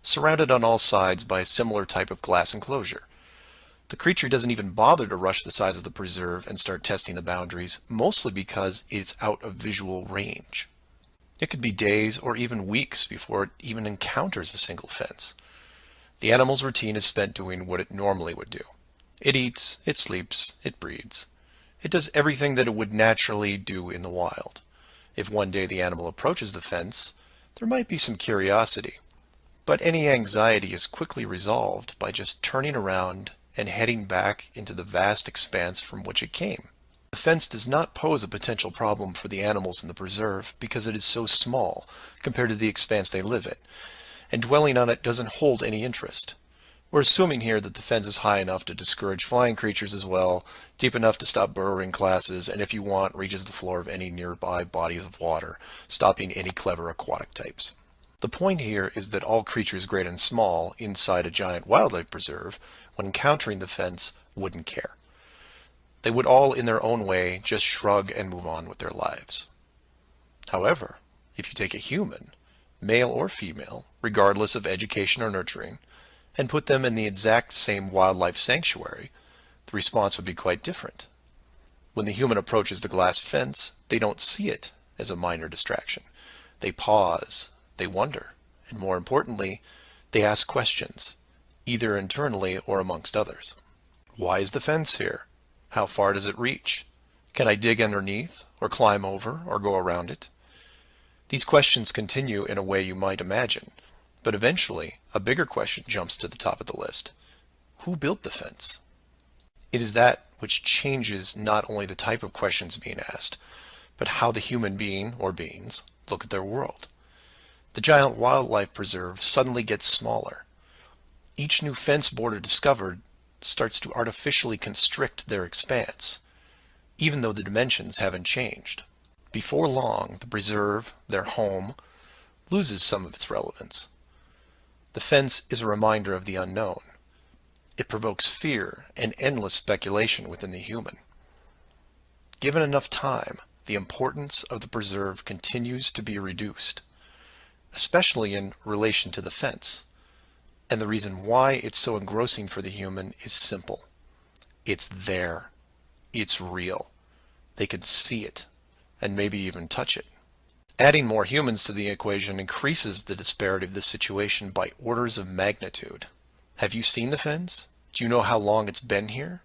Speaker 1: surrounded on all sides by a similar type of glass enclosure. The creature doesn't even bother to rush the size of the preserve and start testing the boundaries, mostly because it's out of visual range. It could be days or even weeks before it even encounters a single fence. The animal's routine is spent doing what it normally would do. It eats, it sleeps, it breeds. It does everything that it would naturally do in the wild. If one day the animal approaches the fence, there might be some curiosity, but any anxiety is quickly resolved by just turning around and heading back into the vast expanse from which it came. The fence does not pose a potential problem for the animals in the preserve because it is so small compared to the expanse they live in, and dwelling on it doesn't hold any interest. We're assuming here that the fence is high enough to discourage flying creatures as well, deep enough to stop burrowing classes, and if you want, reaches the floor of any nearby bodies of water, stopping any clever aquatic types. The point here is that all creatures great and small inside a giant wildlife preserve, when encountering the fence, wouldn't care. They would all, in their own way, just shrug and move on with their lives. However, if you take a human, male or female, regardless of education or nurturing, and put them in the exact same wildlife sanctuary, the response would be quite different. When the human approaches the glass fence, they don't see it as a minor distraction. They pause, they wonder, and more importantly, they ask questions, either internally or amongst others. Why is the fence here? How far does it reach? Can I dig underneath, or climb over, or go around it? These questions continue in a way you might imagine, but eventually a bigger question jumps to the top of the list. Who built the fence? It is that which changes not only the type of questions being asked, but how the human being, or beings, look at their world. The giant wildlife preserve suddenly gets smaller. Each new fence border discovered starts to artificially constrict their expanse, even though the dimensions haven't changed. Before long, the preserve, their home, loses some of its relevance. The fence is a reminder of the unknown. It provokes fear and endless speculation within the human. Given enough time, the importance of the preserve continues to be reduced, especially in relation to the fence. And the reason why it's so engrossing for the human is simple. It's there. It's real. They can see it, and maybe even touch it. Adding more humans to the equation increases the disparity of the situation by orders of magnitude. Have you seen the fence? Do you know how long it's been here?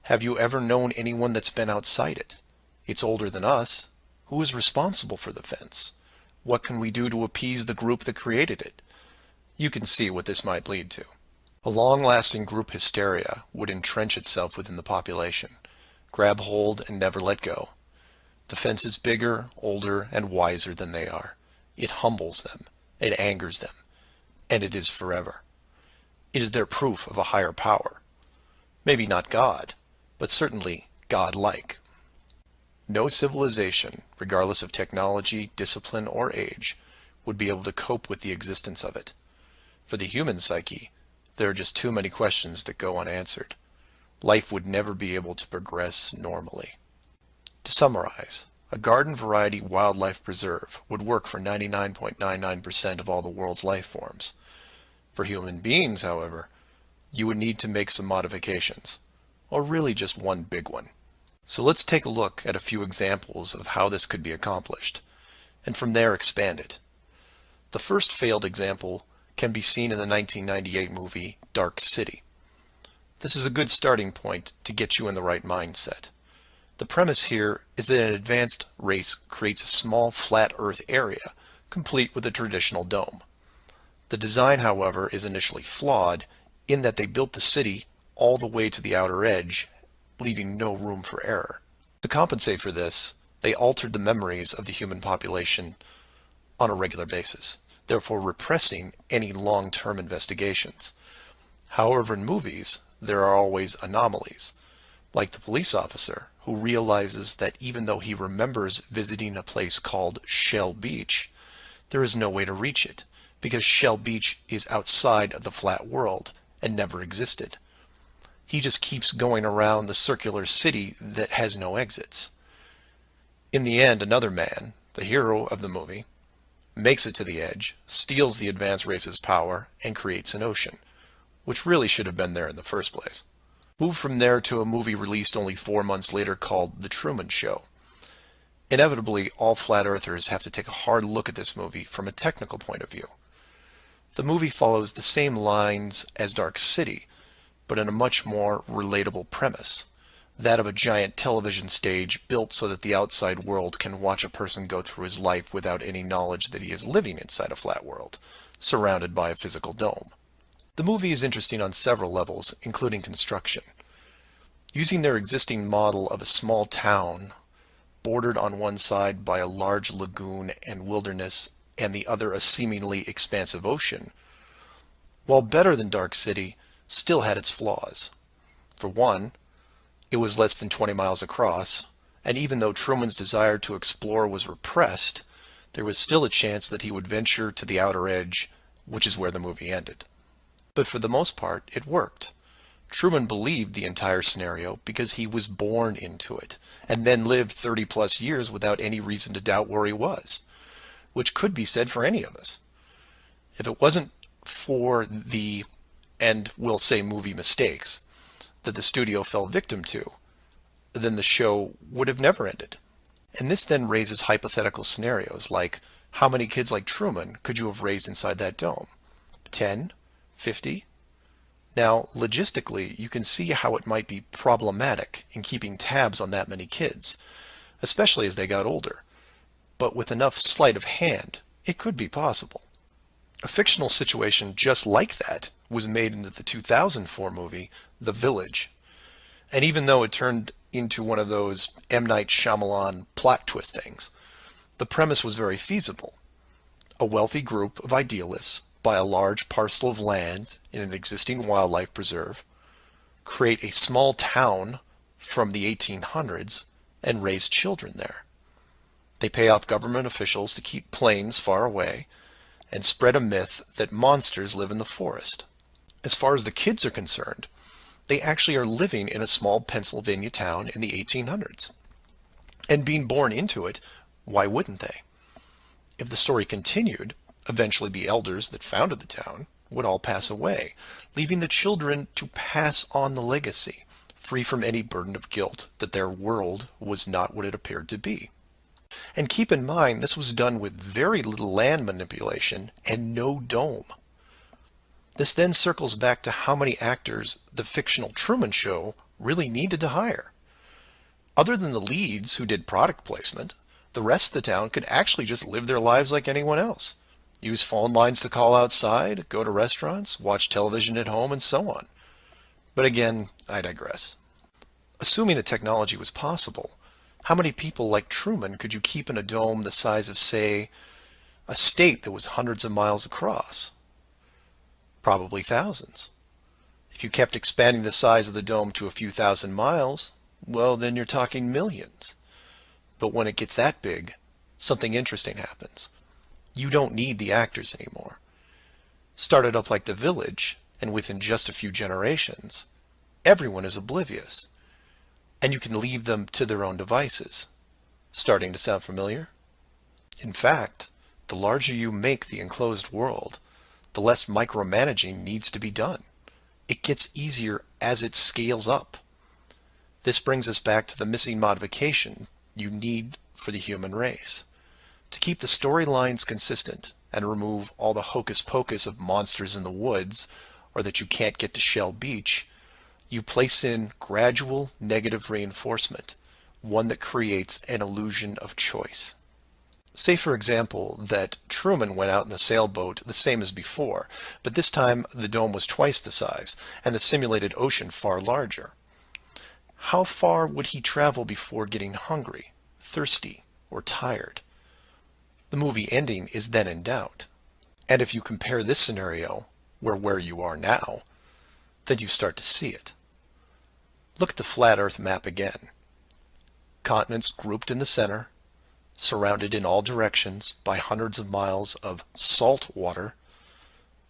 Speaker 1: Have you ever known anyone that's been outside it? It's older than us. Who is responsible for the fence? What can we do to appease the group that created it? You can see what this might lead to. A long-lasting group hysteria would entrench itself within the population, grab hold and never let go. The fence is bigger, older, and wiser than they are. It humbles them, it angers them, and it is forever. It is their proof of a higher power. Maybe not God, but certainly God-like. No civilization, regardless of technology, discipline, or age, would be able to cope with the existence of it. For the human psyche, there are just too many questions that go unanswered. Life would never be able to progress normally. To summarize, a garden variety wildlife preserve would work for 99.99% of all the world's life forms. For human beings, however, you would need to make some modifications, or really just one big one. So let's take a look at a few examples of how this could be accomplished, and from there expand it. The first failed example can be seen in the 1998 movie Dark City. This is a good starting point to get you in the right mindset. The premise here is that an advanced race creates a small flat Earth area, complete with a traditional dome. The design, however, is initially flawed in that they built the city all the way to the outer edge, leaving no room for error. To compensate for this, they altered the memories of the human population on a regular basis, therefore repressing any long-term investigations. However, in movies, there are always anomalies, like the police officer who realizes that even though he remembers visiting a place called Shell Beach, there is no way to reach it, because Shell Beach is outside of the flat world and never existed. He just keeps going around the circular city that has no exits. In the end, another man, the hero of the movie, makes it to the edge, steals the advanced race's power, and creates an ocean, which really should have been there in the first place. Move from there to a movie released only 4 months later called The Truman Show. Inevitably, all flat earthers have to take a hard look at this movie from a technical point of view. The movie follows the same lines as Dark City, but in a much more relatable premise, that of a giant television stage built so that the outside world can watch a person go through his life without any knowledge that he is living inside a flat world, surrounded by a physical dome. The movie is interesting on several levels, including construction. Using their existing model of a small town, bordered on one side by a large lagoon and wilderness, and the other a seemingly expansive ocean, while better than Dark City, still had its flaws. For one, it was less than 20 miles across, and even though Truman's desire to explore was repressed, there was still a chance that he would venture to the outer edge, which is where the movie ended. But for the most part, it worked. Truman believed the entire scenario because he was born into it, and then lived 30-plus years without any reason to doubt where he was, which could be said for any of us. If it wasn't for the, and we'll say movie mistakes, that the studio fell victim to, then the show would have never ended. And this then raises hypothetical scenarios like, How many kids like Truman could you have raised inside that dome? 10? 50? Now, logistically, you can see how it might be problematic in keeping tabs on that many kids, especially as they got older. But with enough sleight of hand, it could be possible. A fictional situation just like that was made into the 2004 movie, The Village. And even though it turned into one of those M. Night Shyamalan plot twist things, the premise was very feasible. A wealthy group of idealists buy a large parcel of land in an existing wildlife preserve, create a small town from the 1800s, and raise children there. They pay off government officials to keep planes far away and spread a myth that monsters live in the forest. As far as the kids are concerned, they actually are living in a small Pennsylvania town in the 1800s. And being born into it, why wouldn't they? If the story continued, eventually the elders that founded the town would all pass away, leaving the children to pass on the legacy, free from any burden of guilt that their world was not what it appeared to be. And keep in mind, this was done with very little land manipulation and no dome. This then circles back to how many actors the fictional Truman Show really needed to hire. Other than the leads who did product placement, the rest of the town could actually just live their lives like anyone else. Use phone lines to call outside, go to restaurants, watch television at home, and so on. But again, I digress. Assuming the technology was possible, how many people like Truman could you keep in a dome the size of, say, a state that was hundreds of miles across? Probably thousands. If you kept expanding the size of the dome to a few thousand miles, well, then you're talking millions. But when it gets that big, something interesting happens. You don't need the actors anymore. Started up like The Village, and within just a few generations, everyone is oblivious. And you can leave them to their own devices. Starting to sound familiar? In fact, the larger you make the enclosed world, the less micromanaging needs to be done. It gets easier as it scales up. This brings us back to the missing modification you need for the human race. To keep the storylines consistent and remove all the hocus pocus of monsters in the woods or that you can't get to Shell Beach, you place in gradual negative reinforcement, one that creates an illusion of choice. Say, for example, that Truman went out in the sailboat the same as before, but this time the dome was twice the size and the simulated ocean far larger. How far would he travel before getting hungry, thirsty, or tired? The movie ending is then in doubt. And if you compare this scenario where you are now, then you start to see it. Look at the flat Earth map again. Continents grouped in the center, surrounded in all directions by hundreds of miles of salt water.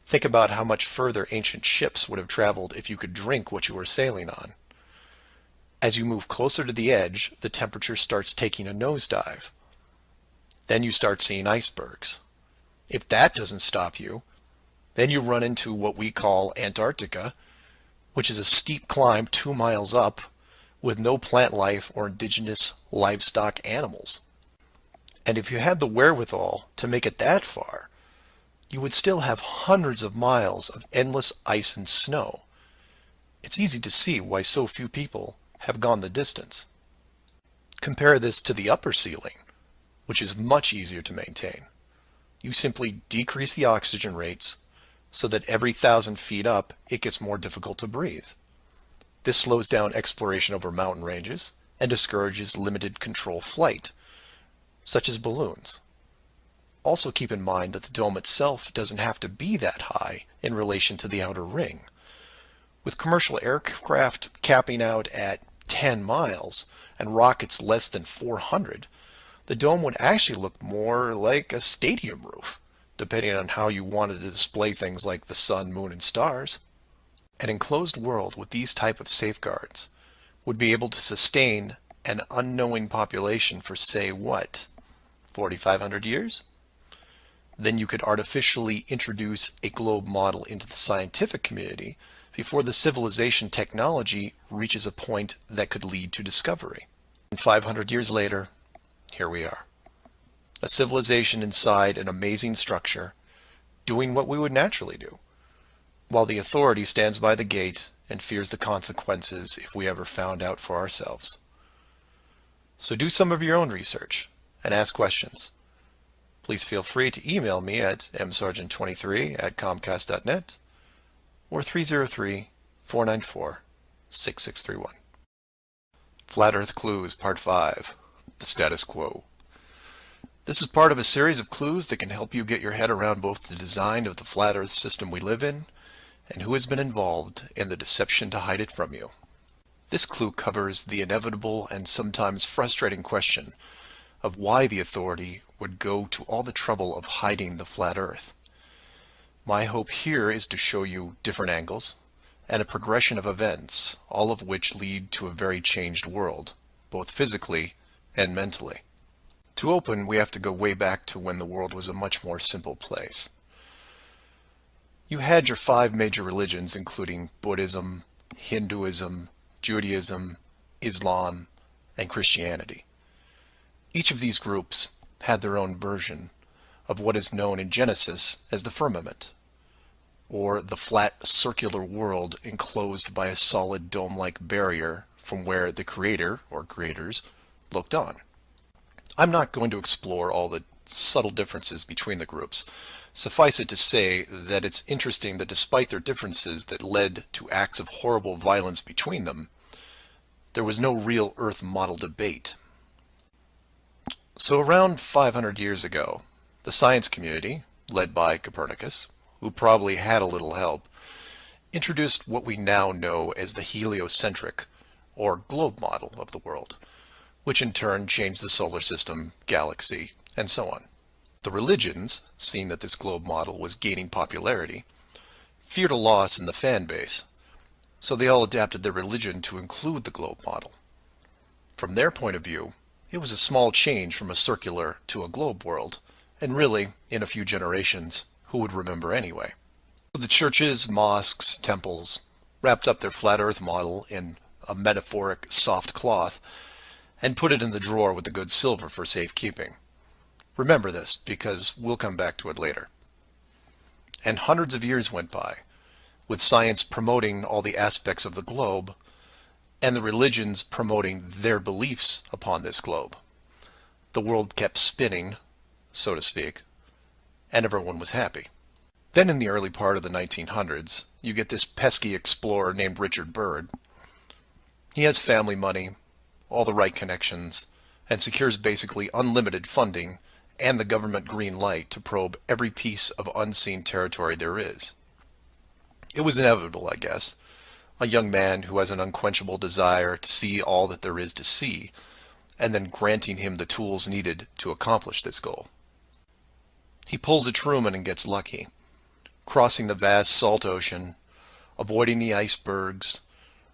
Speaker 1: Think about how much further ancient ships would have traveled if you could drink what you were sailing on. As you move closer to the edge, the temperature starts taking a nosedive. Then you start seeing icebergs. If that doesn't stop you, then you run into what we call Antarctica, which is a steep climb 2 miles up with no plant life or indigenous livestock animals. And if you had the wherewithal to make it that far, you would still have hundreds of miles of endless ice and snow. It's easy to see why so few people have gone the distance. Compare this to the upper ceiling, which is much easier to maintain. You simply decrease the oxygen rates so that every 1,000 feet up it gets more difficult to breathe. This slows down exploration over mountain ranges and discourages limited control flight, such as balloons. Also keep in mind that the dome itself doesn't have to be that high in relation to the outer ring. With commercial aircraft capping out at 10 miles and rockets less than 400, the dome would actually look more like a stadium roof, depending on how you wanted to display things like the sun, moon, and stars. An enclosed world with these type of safeguards would be able to sustain an unknowing population for, say, what, 4,500 years? Then you could artificially introduce a globe model into the scientific community before the civilization technology reaches a point that could lead to discovery. And 500 years later, here we are. a civilization inside an amazing structure, doing what we would naturally do, while the authority stands by the gate and fears the consequences if we ever found out for ourselves. So do some of your own research and ask questions. Please feel free to email me at msargent23@comcast.net or 303-494-6631. Flat Earth Clues Part 5, The Status Quo. This is part of a series of clues that can help you get your head around both the design of the flat Earth system we live in and who has been involved in the deception to hide it from you. This clue covers the inevitable and sometimes frustrating question of why the authority would go to all the trouble of hiding the flat Earth. My hope here is to show you different angles and a progression of events, all of which lead to a very changed world, both physically and mentally. To open, we have to go way back to when the world was a much more simple place. You had your 5 major religions, including Buddhism, Hinduism, Judaism, Islam, and Christianity. Each of these groups had their own version of what is known in Genesis as the firmament, or the flat circular world enclosed by a solid dome-like barrier from where the creator, or creators, looked on. I'm not going to explore all the subtle differences between the groups. Suffice it to say that it's interesting that despite their differences that led to acts of horrible violence between them, there was no real Earth model debate. So around 500 years ago, the science community, led by Copernicus, who probably had a little help, introduced what we now know as the heliocentric, or globe model of the world, which in turn changed the solar system, galaxy, and so on. The religions, seeing that this globe model was gaining popularity, feared a loss in the fan base, so they all adapted their religion to include the globe model. From their point of view, it was a small change from a circular to a globe world, and really, in a few generations, who would remember anyway? So the churches, mosques, temples wrapped up their flat Earth model in a metaphoric soft cloth and put it in the drawer with the good silver for safekeeping. Remember this, because we'll come back to it later. And hundreds of years went by, with science promoting all the aspects of the globe, and the religions promoting their beliefs upon this globe. The world kept spinning, so to speak, and everyone was happy. Then in the early part of the 1900s, you get this pesky explorer named Richard Byrd. He has family money, all the right connections, and secures basically unlimited funding and the government green light to probe every piece of unseen territory there is. It was inevitable, I guess. A young man who has an unquenchable desire to see all that there is to see, and then granting him the tools needed to accomplish this goal. He pulls a Truman and gets lucky, crossing the vast salt ocean, avoiding the icebergs,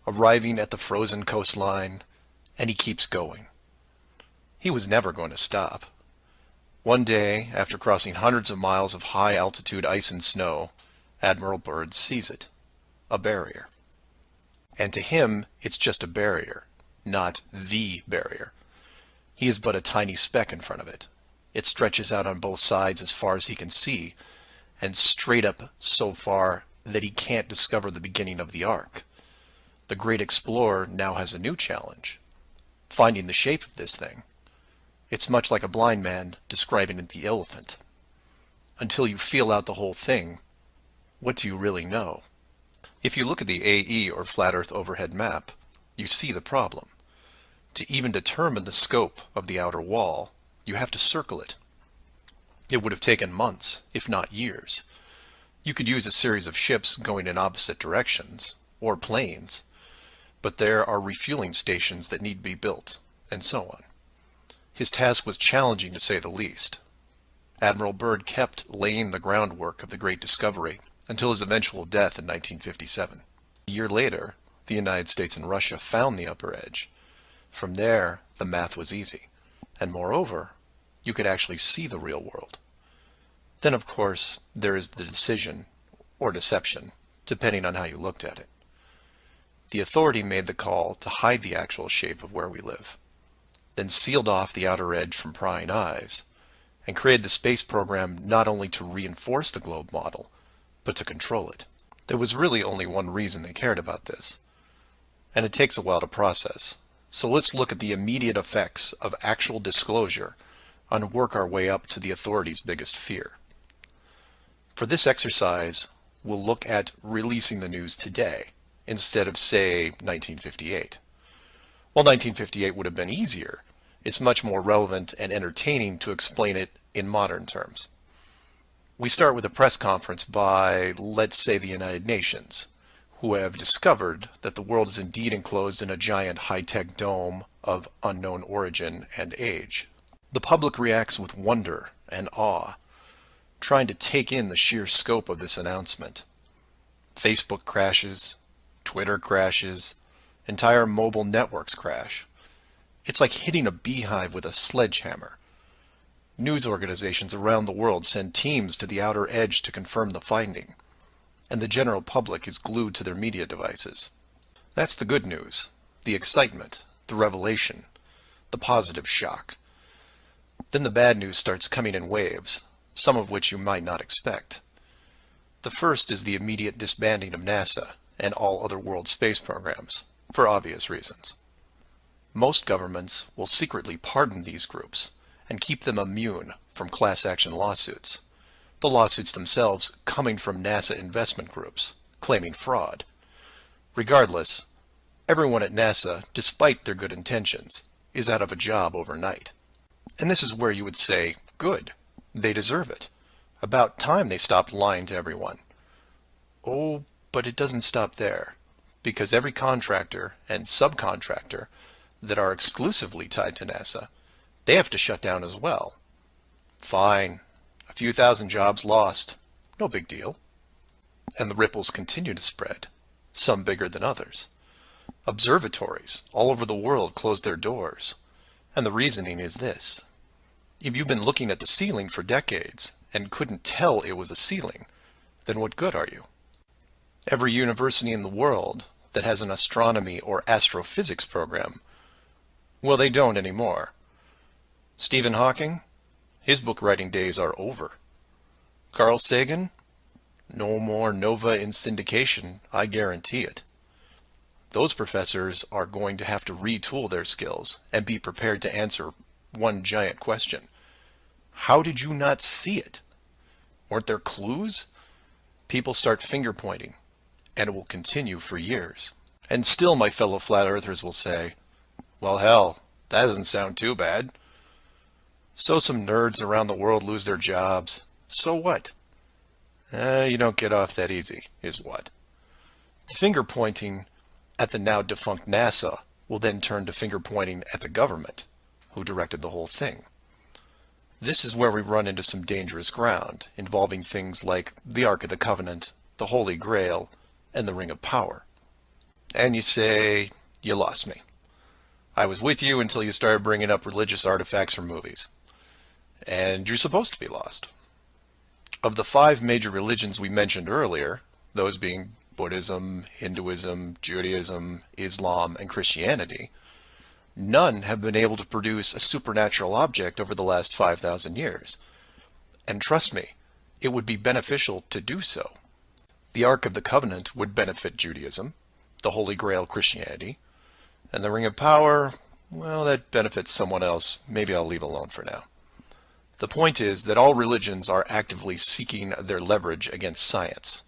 Speaker 1: arriving at the frozen coastline, and he keeps going. He was never going to stop. One day, after crossing hundreds of miles of high-altitude ice and snow, Admiral Byrd sees it, a barrier. And to him, it's just a barrier, not the barrier. He is but a tiny speck in front of it. It stretches out on both sides as far as he can see, and straight up so far that he can't discover the beginning of the arc. The great explorer now has a new challenge, finding the shape of this thing. It's much like a blind man describing the elephant. Until you feel out the whole thing, what do you really know? If you look at the AE, or Flat Earth Overhead Map, you see the problem. To even determine the scope of the outer wall, you have to circle it. It would have taken months, if not years. You could use a series of ships going in opposite directions, or planes, but there are refueling stations that need to be built, and so on. His task was challenging to say the least. Admiral Byrd kept laying the groundwork of the great discovery until his eventual death in 1957. A year later, the United States and Russia found the upper edge. From there, the math was easy, and moreover, you could actually see the real world. Then, of course, there is the decision, or deception, depending on how you looked at it. The authority made the call to hide the actual shape of where we live, then sealed off the outer edge from prying eyes, and created the space program not only to reinforce the globe model, but to control it. There was really only one reason they cared about this, and it takes a while to process. So let's look at the immediate effects of actual disclosure and work our way up to the authorities' biggest fear. For this exercise, we'll look at releasing the news today instead of, say, 1958. While 1958 would have been easier, it's much more relevant and entertaining to explain it in modern terms. We start with a press conference by, let's say, the United Nations, who have discovered that the world is indeed enclosed in a giant high-tech dome of unknown origin and age. The public reacts with wonder and awe, trying to take in the sheer scope of this announcement. Facebook crashes, Twitter crashes, entire mobile networks crash. It's like hitting a beehive with a sledgehammer. News organizations around the world send teams to the outer edge to confirm the finding, and the general public is glued to their media devices. That's the good news, the excitement, the revelation, the positive shock. Then the bad news starts coming in waves, some of which you might not expect. The first is the immediate disbanding of NASA and all other world space programs, for obvious reasons. Most governments will secretly pardon these groups and keep them immune from class action lawsuits, the lawsuits themselves coming from NASA investment groups, claiming fraud. Regardless, everyone at NASA, despite their good intentions, is out of a job overnight. And this is where you would say, good, they deserve it. About time they stopped lying to everyone. Oh, but it doesn't stop there, because every contractor and subcontractor that are exclusively tied to NASA, they have to shut down as well. Fine, a few thousand jobs lost, no big deal. And the ripples continue to spread, some bigger than others. Observatories all over the world closed their doors, and the reasoning is this. If you've been looking at the ceiling for decades and couldn't tell it was a ceiling, then what good are you? Every university in the world that has an astronomy or astrophysics program, well, they don't anymore. Stephen Hawking, his book writing days are over. Carl Sagan, no more nova in syndication, I guarantee it. Those professors are going to have to retool their skills and be prepared to answer one giant question. How did you not see it? Weren't there clues? People start finger pointing, and it will continue for years. And still my fellow flat earthers will say, well, hell, that doesn't sound too bad. So some nerds around the world lose their jobs. So what? You don't get off that easy, is what. The finger pointing at the now defunct NASA will then turn to finger pointing at the government, who directed the whole thing. This is where we run into some dangerous ground, involving things like the Ark of the Covenant, the Holy Grail, and the Ring of Power. And you say, you lost me. I was with you until you started bringing up religious artifacts from movies. And you're supposed to be lost. Of the 5 major religions we mentioned earlier, those being Buddhism, Hinduism, Judaism, Islam, and Christianity, none have been able to produce a supernatural object over the last 5,000 years. And trust me, it would be beneficial to do so. The Ark of the Covenant would benefit Judaism, the Holy Grail Christianity, and the Ring of Power, well, that benefits someone else. Maybe I'll leave alone for now. The point is that all religions are actively seeking their leverage against science.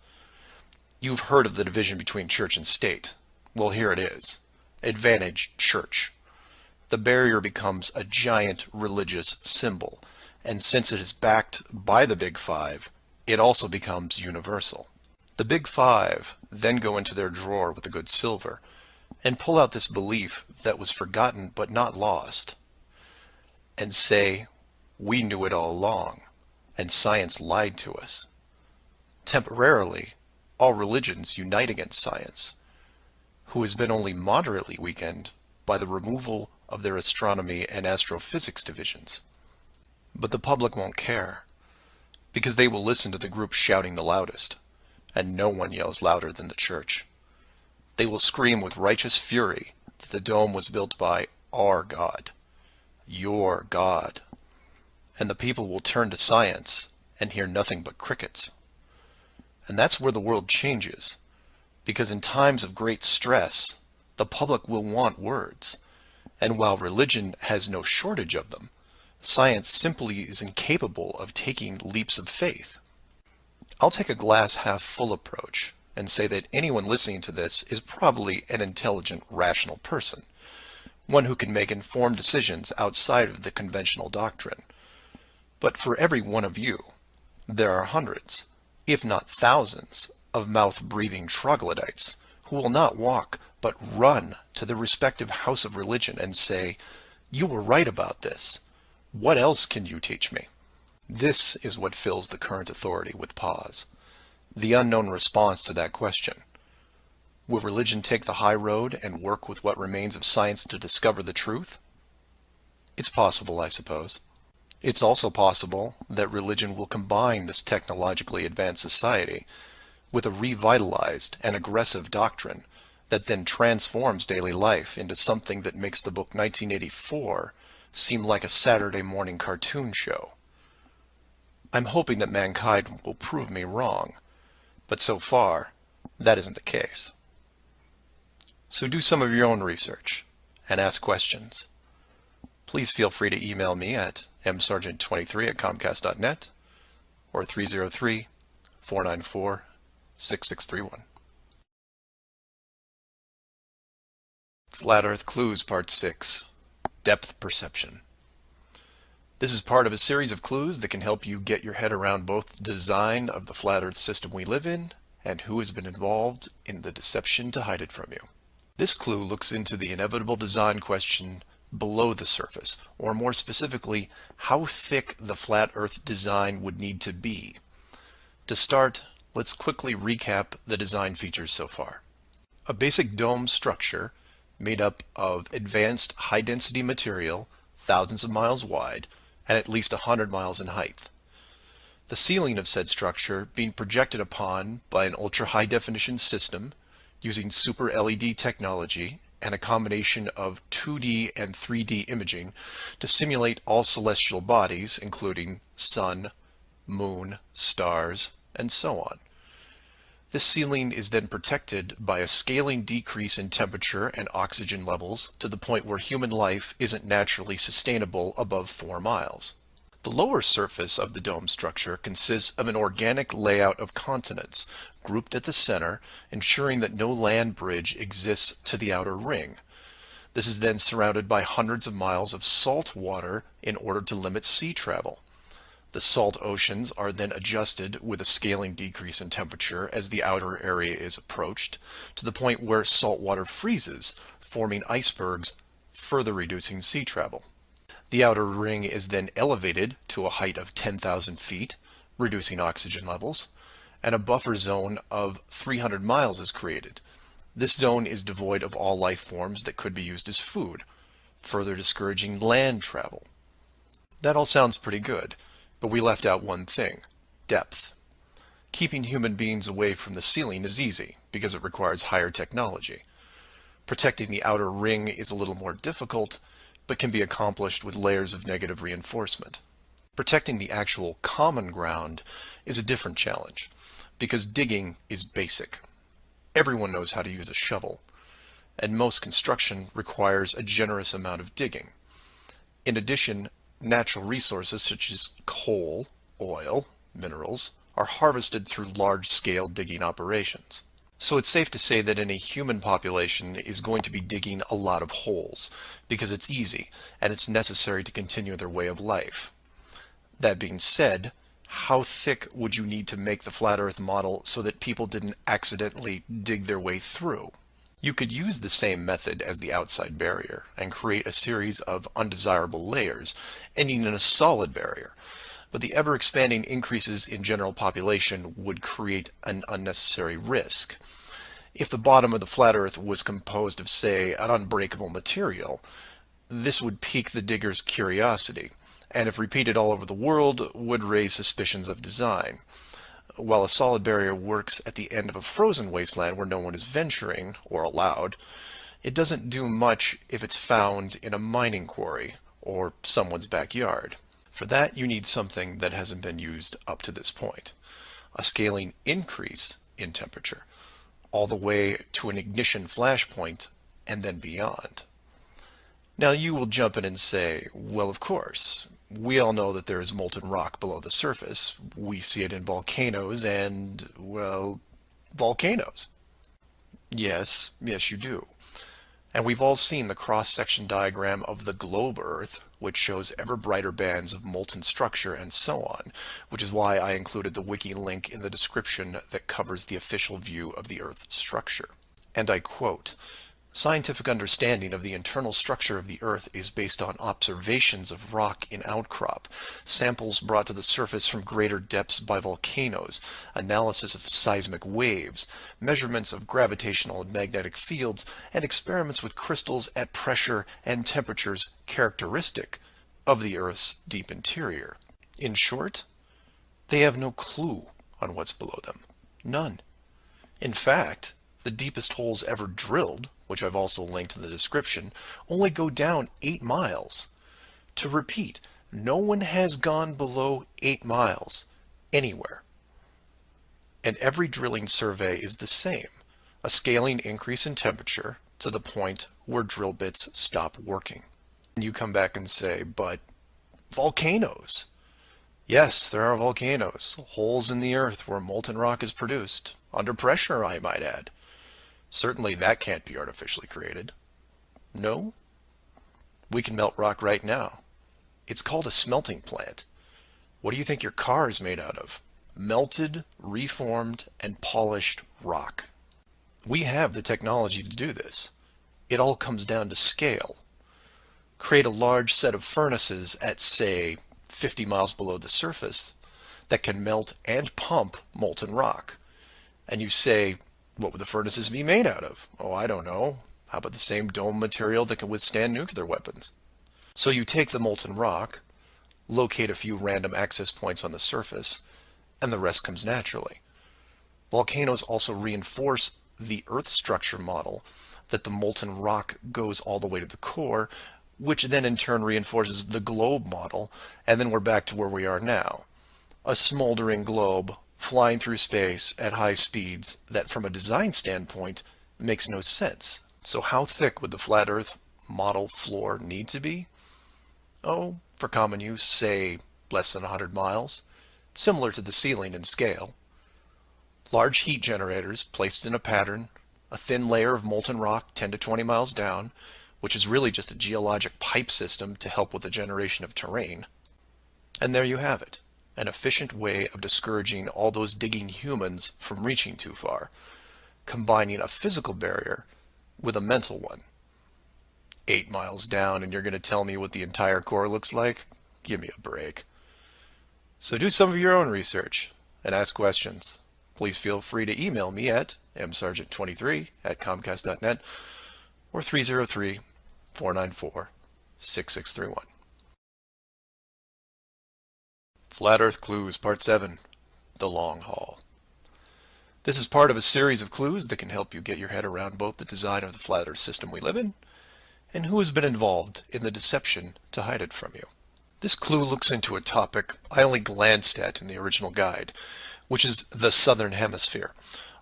Speaker 1: You've heard of the division between church and state. Well, here it is. Advantage church. The barrier becomes a giant religious symbol, and since it is backed by the Big Five, it also becomes universal. The Big Five then go into their drawer with the good silver and pull out this belief that was forgotten but not lost, and say, we knew it all along, and science lied to us. Temporarily, all religions unite against science, who has been only moderately weakened by the removal of their astronomy and astrophysics divisions. But the public won't care, because they will listen to the group shouting the loudest, and no one yells louder than the church. They will scream with righteous fury that the dome was built by our God, your God. and the people will turn to science and hear nothing but crickets. And that's where the world changes, because in times of great stress, the public will want words. And while religion has no shortage of them, science simply is incapable of taking leaps of faith. I'll take a glass half full approach and say that anyone listening to this is probably an intelligent, rational person, one who can make informed decisions outside of the conventional doctrine. But for every one of you, there are hundreds, if not thousands, of mouth-breathing troglodytes who will not walk but run to the respective house of religion and say, "You were right about this. What else can you teach me?" This is what fills the current authority with pause. The unknown response to that question. Will religion take the high road and work with what remains of science to discover the truth? It's possible, I suppose. It's also possible that religion will combine this technologically advanced society with a revitalized and aggressive doctrine that then transforms daily life into something that makes the book 1984 seem like a Saturday morning cartoon show. I'm hoping that mankind will prove me wrong, but so far, that isn't the case. So do some of your own research and ask questions. Please feel free to email me at msargent23@comcast.net or 303-494-6631. Flat Earth Clues Part 6, Depth Perception. This is part of a series of clues that can help you get your head around both the design of the flat Earth system we live in and who has been involved in the deception to hide it from you. This clue looks into the inevitable design question below the surface, or more specifically, how thick the flat Earth design would need to be. To start, let's quickly recap the design features so far. A basic dome structure made up of advanced high-density material, thousands of miles wide, and at least 100 miles in height. The ceiling of said structure being projected upon by an ultra-high-definition system using super LED technology and a combination of 2D and 3D imaging to simulate all celestial bodies, including sun, moon, stars, and so on. This ceiling is then protected by a scaling decrease in temperature and oxygen levels to the point where human life isn't naturally sustainable above 4 miles. The lower surface of the dome structure consists of an organic layout of continents, grouped at the center, ensuring that no land bridge exists to the outer ring. This is then surrounded by hundreds of miles of salt water in order to limit sea travel. The salt oceans are then adjusted with a scaling decrease in temperature as the outer area is approached, to the point where salt water freezes, forming icebergs, further reducing sea travel. The outer ring is then elevated to a height of 10,000 feet, reducing oxygen levels, and a buffer zone of 300 miles is created. This zone is devoid of all life forms that could be used as food, further discouraging land travel. That all sounds pretty good. But we left out one thing: depth. Keeping human beings away from the ceiling is easy, because it requires higher technology. Protecting the outer ring is a little more difficult, but can be accomplished with layers of negative reinforcement. Protecting the actual common ground is a different challenge, because digging is basic. Everyone knows how to use a shovel, and most construction requires a generous amount of digging. In addition, natural resources such as coal, oil, minerals are harvested through large-scale digging operations. So it's safe to say that any human population is going to be digging a lot of holes because it's easy and it's necessary to continue their way of life. That being said, how thick would you need to make the flat Earth model so that people didn't accidentally dig their way through? You could use the same method as the outside barrier and create a series of undesirable layers, ending in a solid barrier. But the ever-expanding increases in general population would create an unnecessary risk. If the bottom of the flat Earth was composed of, say, an unbreakable material, this would pique the digger's curiosity, and if repeated all over the world, would raise suspicions of design. While a solid barrier works at the end of a frozen wasteland where no one is venturing, or allowed, it doesn't do much if it's found in a mining quarry or someone's backyard. For that, you need something that hasn't been used up to this point, a scaling increase in temperature, all the way to an ignition flash point and then beyond. Now you will jump in and say, well, of course, we all know that there is molten rock below the surface. We see it in volcanoes and, well, volcanoes. Yes, you do. And we've all seen the cross-section diagram of the globe Earth, which shows ever brighter bands of molten structure and so on, which is why I included the wiki link in the description that covers the official view of the Earth's structure. And I quote, "Scientific understanding of the internal structure of the Earth is based on observations of rock in outcrop, samples brought to the surface from greater depths by volcanoes, analysis of seismic waves, measurements of gravitational and magnetic fields, and experiments with crystals at pressure and temperatures characteristic of the Earth's deep interior." In short, they have no clue on what's below them. None. In fact, the deepest holes ever drilled, which I've also linked in the description, only go down 8 miles. To repeat, no one has gone below 8 miles anywhere. And every drilling survey is the same, a scaling increase in temperature to the point where drill bits stop working. And you come back and say, but volcanoes. Yes, there are volcanoes, holes in the earth where molten rock is produced, under pressure, I might add. Certainly that can't be artificially created. No? We can melt rock right now. It's called a smelting plant. What do you think your car is made out of? Melted, reformed, and polished rock. We have the technology to do this. It all comes down to scale. Create a large set of furnaces at, say, 50 miles below the surface that can melt and pump molten rock. And you say, what would the furnaces be made out of? Oh, I don't know. How about the same dome material that can withstand nuclear weapons? So you take the molten rock, locate a few random access points on the surface, and the rest comes naturally. Volcanoes also reinforce the Earth structure model that the molten rock goes all the way to the core, which then in turn reinforces the globe model, and then we're back to where we are now. A smoldering globe flying through space at high speeds that from a design standpoint makes no sense. So how thick would the flat Earth model floor need to be? Oh, for common use, say less than 100 miles, similar to the ceiling in scale. Large heat generators placed in a pattern, a thin layer of molten rock 10 to 20 miles down, which is really just a geologic pipe system to help with the generation of terrain. And there you have it. An efficient way of discouraging all those digging humans from reaching too far, combining a physical barrier with a mental one. 8 miles down and you're going to tell me what the entire core looks like? Give me a break. So do some of your own research and ask questions. Please feel free to email me at msargent23@comcast.net or 303-494-6631. Flat Earth Clues, Part 7, The Long Haul. This is part of a series of clues that can help you get your head around both the design of the flat Earth system we live in and who has been involved in the deception to hide it from you. This clue looks into a topic I only glanced at in the original guide, which is the southern hemisphere,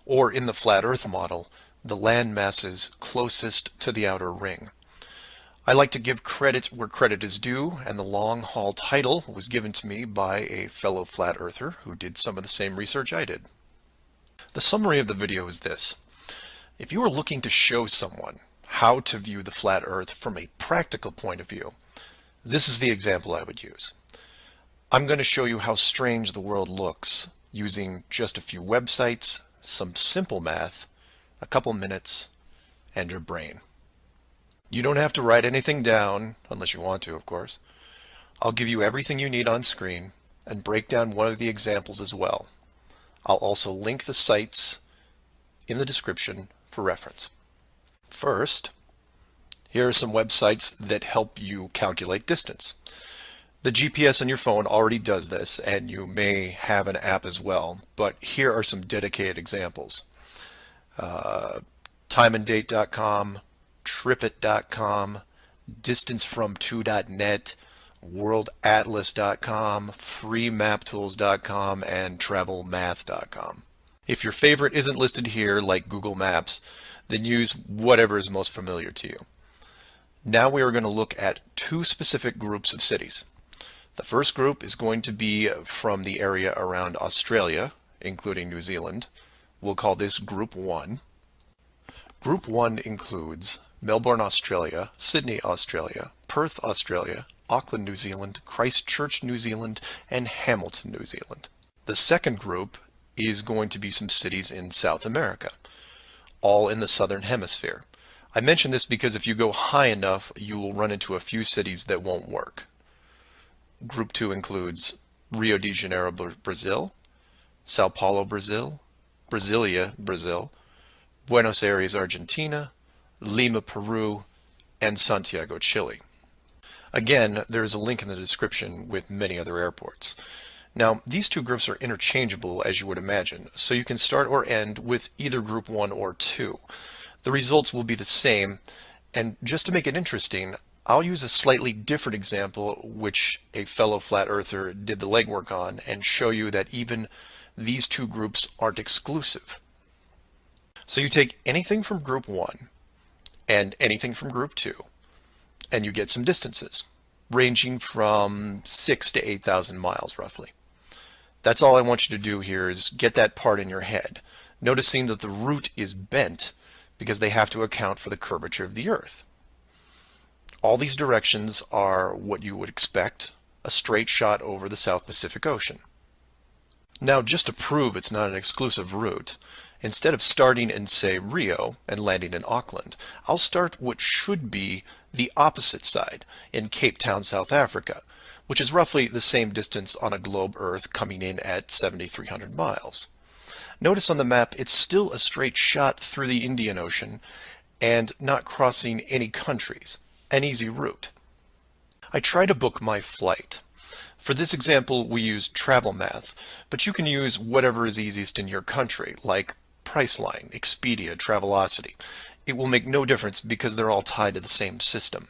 Speaker 1: or in the flat Earth model, the land masses closest to the outer ring. I like to give credit where credit is due, and the long haul title was given to me by a fellow flat earther who did some of the same research I did. The summary of the video is this. If you are looking to show someone how to view the flat Earth from a practical point of view, this is the example I would use. I'm going to show you how strange the world looks using just a few websites, some simple math, a couple minutes, and your brain. You don't have to write anything down, unless you want to, of course. I'll give you everything you need on screen and break down one of the examples as well. I'll also link the sites in the description for reference. First, here are some websites that help you calculate distance. The GPS on your phone already does this, and you may have an app as well, but here are some dedicated examples. Timeanddate.com, tripit.com, distancefrom2.net, worldatlas.com, freemaptools.com, and travelmath.com. If your favorite isn't listed here, like Google Maps, then use whatever is most familiar to you. Now we are going to look at two specific groups of cities. The first group is going to be from the area around Australia, including New Zealand. We'll call this Group 1. Group 1 includes Melbourne, Australia, Sydney, Australia, Perth, Australia, Auckland, New Zealand, Christchurch, New Zealand, and Hamilton, New Zealand. The second group is going to be some cities in South America, all in the southern hemisphere. I mention this because if you go high enough, you will run into a few cities that won't work. Group 2 includes Rio de Janeiro, Brazil, Sao Paulo, Brazil, Brasilia, Brazil, Buenos Aires, Argentina, Lima, Peru, and Santiago, Chile. Again, there is a link in the description with many other airports. Now, these two groups are interchangeable, as you would imagine, so you can start or end with either Group 1 or 2. The results will be the same, and just to make it interesting, I'll use a slightly different example, which a fellow flat earther did the legwork on, and show you that even these two groups aren't exclusive. So you take anything from Group 1 and anything from Group 2, and you get some distances, ranging from 6,000 to 8,000 miles, roughly. That's all I want you to do here is get that part in your head, noticing that the route is bent because they have to account for the curvature of the Earth. All these directions are what you would expect, a straight shot over the South Pacific Ocean. Now, just to prove it's not an exclusive route, instead of starting in, say, Rio and landing in Auckland, I'll start what should be the opposite side, in Cape Town, South Africa, which is roughly the same distance on a globe Earth coming in at 7,300 miles. Notice on the map it's still a straight shot through the Indian Ocean and not crossing any countries, an easy route. I try to book my flight. For this example we use TravelMath, but you can use whatever is easiest in your country, like Priceline, Expedia, Travelocity. It will make no difference because they're all tied to the same system.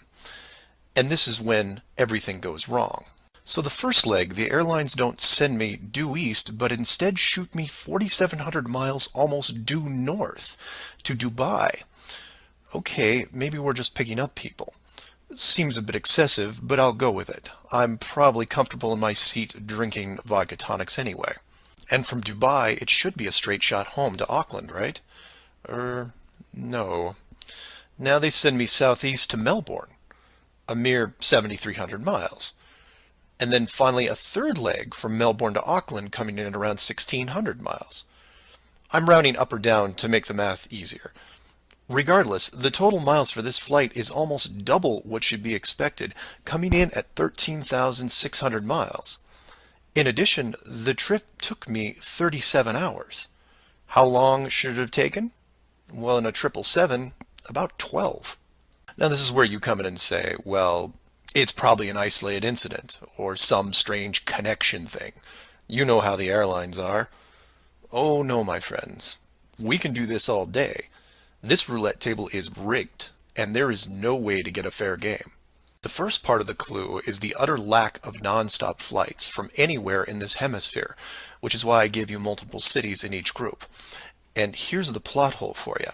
Speaker 1: And this is when everything goes wrong. So the first leg, the airlines don't send me due east, but instead shoot me 4,700 miles almost due north to Dubai. Okay, maybe we're just picking up people. It seems a bit excessive, but I'll go with it. I'm probably comfortable in my seat drinking vodka tonics anyway. And from Dubai, it should be a straight shot home to Auckland, right? No. Now they send me southeast to Melbourne, a mere 7,300 miles. And then finally a third leg from Melbourne to Auckland coming in at around 1,600 miles. I'm rounding up or down to make the math easier. Regardless, the total miles for this flight is almost double what should be expected, coming in at 13,600 miles. In addition, the trip took me 37 hours. How long should it have taken? Well, in a 777, about 12. Now this is where you come in and say, well, it's probably an isolated incident, or some strange connection thing. You know how the airlines are. Oh no, my friends. We can do this all day. This roulette table is rigged, and there is no way to get a fair game. The first part of the clue is the utter lack of non-stop flights from anywhere in this hemisphere, which is why I give you multiple cities in each group. And here's the plot hole for you.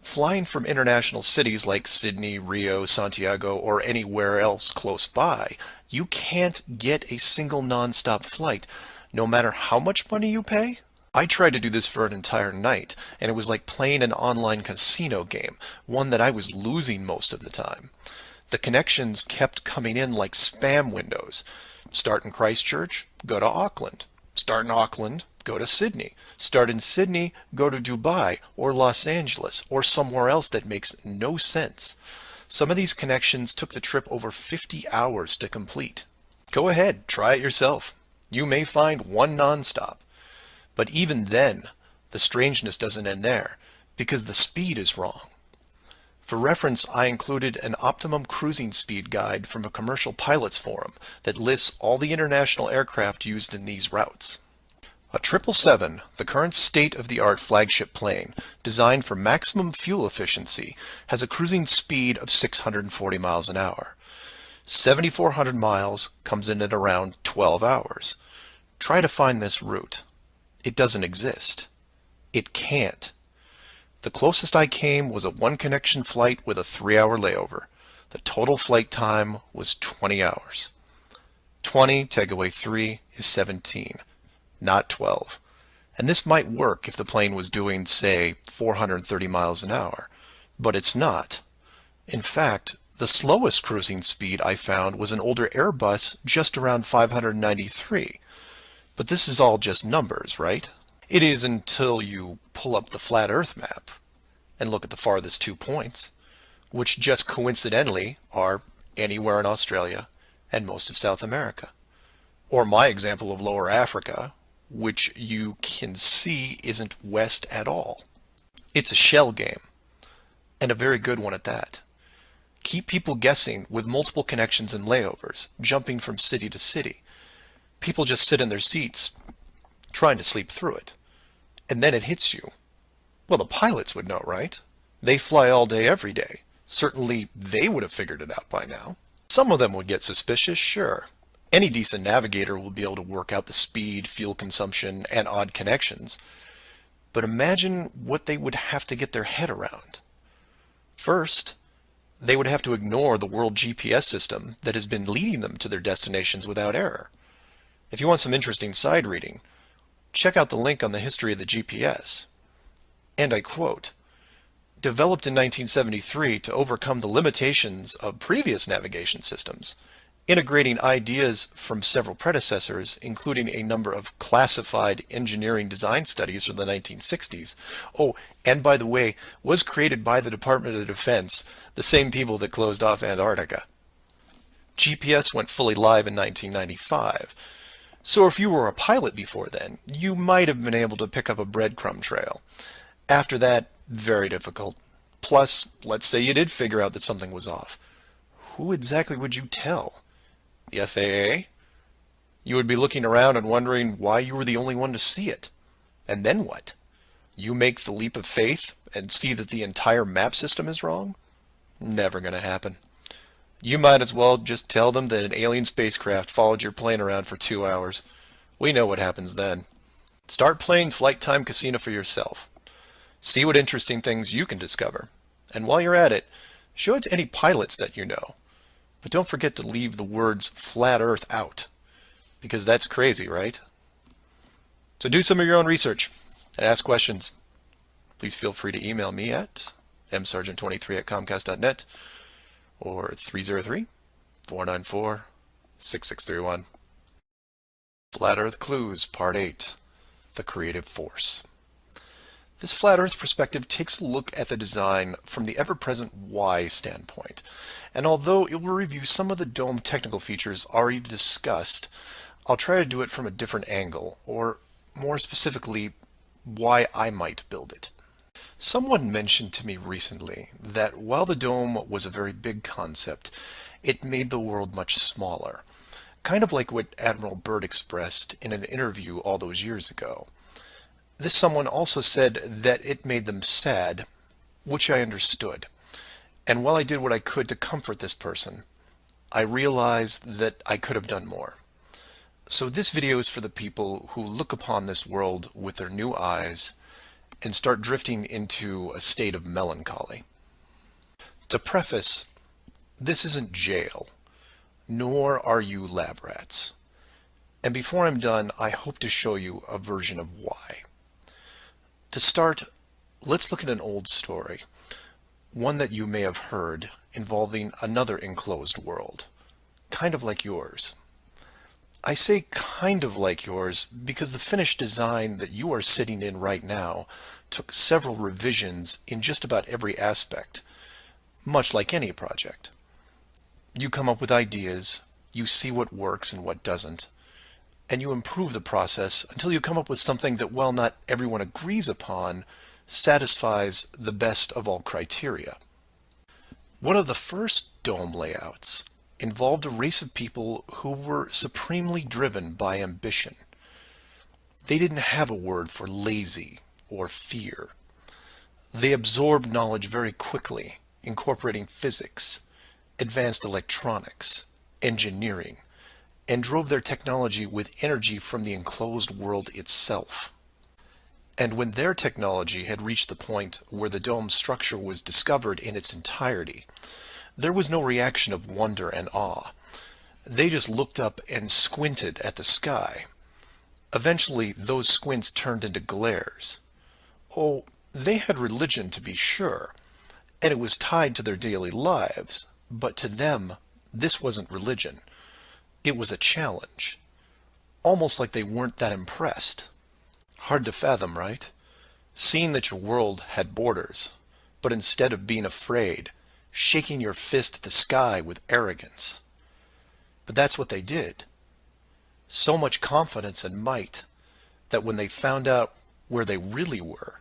Speaker 1: Flying from international cities like Sydney, Rio, Santiago, or anywhere else close by, you can't get a single non-stop flight, no matter how much money you pay. I tried to do this for an entire night, and it was like playing an online casino game, one that I was losing most of the time. The connections kept coming in like spam windows. Start in Christchurch, go to Auckland. Start in Auckland, go to Sydney. Start in Sydney, go to Dubai or Los Angeles or somewhere else that makes no sense. Some of these connections took the trip over 50 hours to complete. Go ahead, try it yourself. You may find one nonstop. But even then, the strangeness doesn't end there, because the speed is wrong. For reference, I included an optimum cruising speed guide from a commercial pilots forum that lists all the international aircraft used in these routes. A 777, the current state-of-the-art flagship plane, designed for maximum fuel efficiency, has a cruising speed of 640 miles an hour. 7,400 miles comes in at around 12 hours. Try to find this route. It doesn't exist. It can't. The closest I came was a one-connection flight with a 3-hour layover. The total flight time was 20 hours. 20 take away 3 is 17, not 12. And this might work if the plane was doing, say, 430 miles an hour, but it's not. In fact, the slowest cruising speed I found was an older Airbus just around 593. But this is all just numbers, right? It is until you pull up the flat Earth map and look at the farthest 2 points, which just coincidentally are anywhere in Australia and most of South America. Or my example of Lower Africa, which you can see isn't west at all. It's a shell game, and a very good one at that. Keep people guessing with multiple connections and layovers, jumping from city to city. People just sit in their seats, trying to sleep through it. And then it hits you. Well, the pilots would know, right? They fly all day, every day. Certainly, they would have figured it out by now. Some of them would get suspicious, sure. Any decent navigator will be able to work out the speed, fuel consumption, and odd connections. But imagine what they would have to get their head around. First, they would have to ignore the world GPS system that has been leading them to their destinations without error. If you want some interesting side reading, check out the link on the history of the GPS. And I quote, "Developed in 1973 to overcome the limitations of previous navigation systems, integrating ideas from several predecessors, including a number of classified engineering design studies from the 1960s. Oh, and by the way, was created by the Department of Defense, the same people that closed off Antarctica. GPS went fully live in 1995. So if you were a pilot before then, you might have been able to pick up a breadcrumb trail. After that, very difficult. Plus, let's say you did figure out that something was off. Who exactly would you tell? The FAA? You would be looking around and wondering why you were the only one to see it. And then what? You make the leap of faith and see that the entire map system is wrong? Never going to happen. You might as well just tell them that an alien spacecraft followed your plane around for 2 hours. We know what happens then. Start playing Flight Time Casino for yourself. See what interesting things you can discover. And while you're at it, show it to any pilots that you know. But don't forget to leave the words flat Earth out, because that's crazy, right? So do some of your own research and ask questions. Please feel free to email me at msargent23@comcast.net or 303-494-6631. Flat Earth Clues, Part 8, The Creative Force. This flat Earth perspective takes a look at the design from the ever-present why standpoint. And although it will review some of the dome technical features already discussed, I'll try to do it from a different angle, or more specifically, why I might build it. Someone mentioned to me recently that while the dome was a very big concept, it made the world much smaller. Kind of like what Admiral Byrd expressed in an interview all those years ago. This someone also said that it made them sad, which I understood. And while I did what I could to comfort this person, I realized that I could have done more. So this video is for the people who look upon this world with their new eyes and start drifting into a state of melancholy. To preface, this isn't jail, nor are you lab rats. And before I'm done, I hope to show you a version of why. To start, let's look at an old story, one that you may have heard, involving another enclosed world, kind of like yours. I say kind of like yours because the finished design that you are sitting in right now took several revisions in just about every aspect, much like any project. You come up with ideas, you see what works and what doesn't, and you improve the process until you come up with something that, while not everyone agrees upon, satisfies the best of all criteria. One of the first dome layouts involved a race of people who were supremely driven by ambition. They didn't have a word for lazy or fear. They absorbed knowledge very quickly, incorporating physics, advanced electronics, engineering, and drove their technology with energy from the enclosed world itself. And when their technology had reached the point where the dome's structure was discovered in its entirety, there was no reaction of wonder and awe. They just looked up and squinted at the sky. Eventually, those squints turned into glares. Oh, they had religion, to be sure, and it was tied to their daily lives, but to them, this wasn't religion. It was a challenge. Almost like they weren't that impressed. Hard to fathom, right? Seeing that your world had borders, but instead of being afraid, shaking your fist at the sky with arrogance. But that's what they did. So much confidence and might that when they found out where they really were,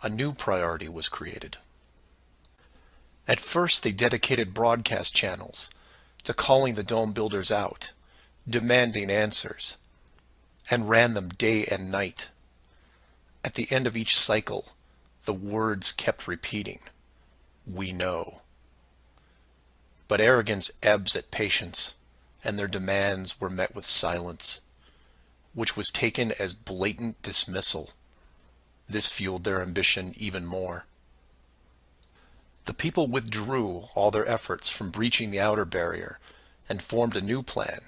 Speaker 1: a new priority was created. At first, they dedicated broadcast channels to calling the dome builders out, demanding answers, and ran them day and night. At the end of each cycle, the words kept repeating, "We know." But arrogance ebbs at patience, and their demands were met with silence, which was taken as blatant dismissal. This fueled their ambition even more. The people withdrew all their efforts from breaching the outer barrier and formed a new plan.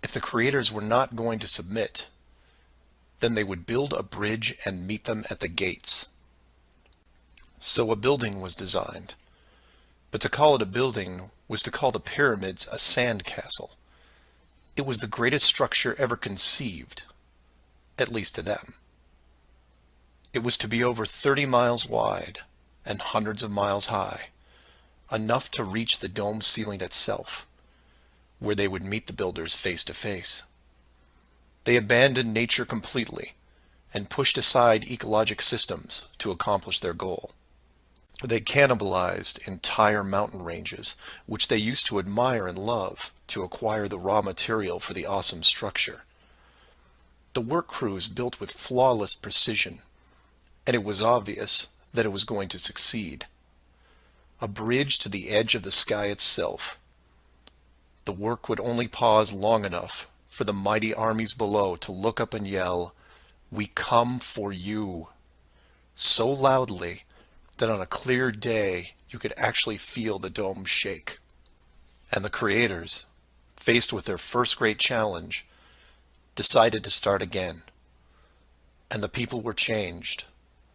Speaker 1: If the creators were not going to submit, then they would build a bridge and meet them at the gates. So a building was designed. But to call it a building was to call the pyramids a sand castle. It was the greatest structure ever conceived, at least to them. It was to be over 30 miles wide and hundreds of miles high, enough to reach the dome ceiling itself, where they would meet the builders face to face. They abandoned nature completely and pushed aside ecologic systems to accomplish their goal. They cannibalized entire mountain ranges, which they used to admire and love, to acquire the raw material for the awesome structure. The work crews built with flawless precision, and it was obvious that it was going to succeed. A bridge to the edge of the sky itself. The work would only pause long enough for the mighty armies below to look up and yell, "We come for you," so loudly that on a clear day you could actually feel the dome shake. And the creators, faced with their first great challenge, decided to start again. And the people were changed,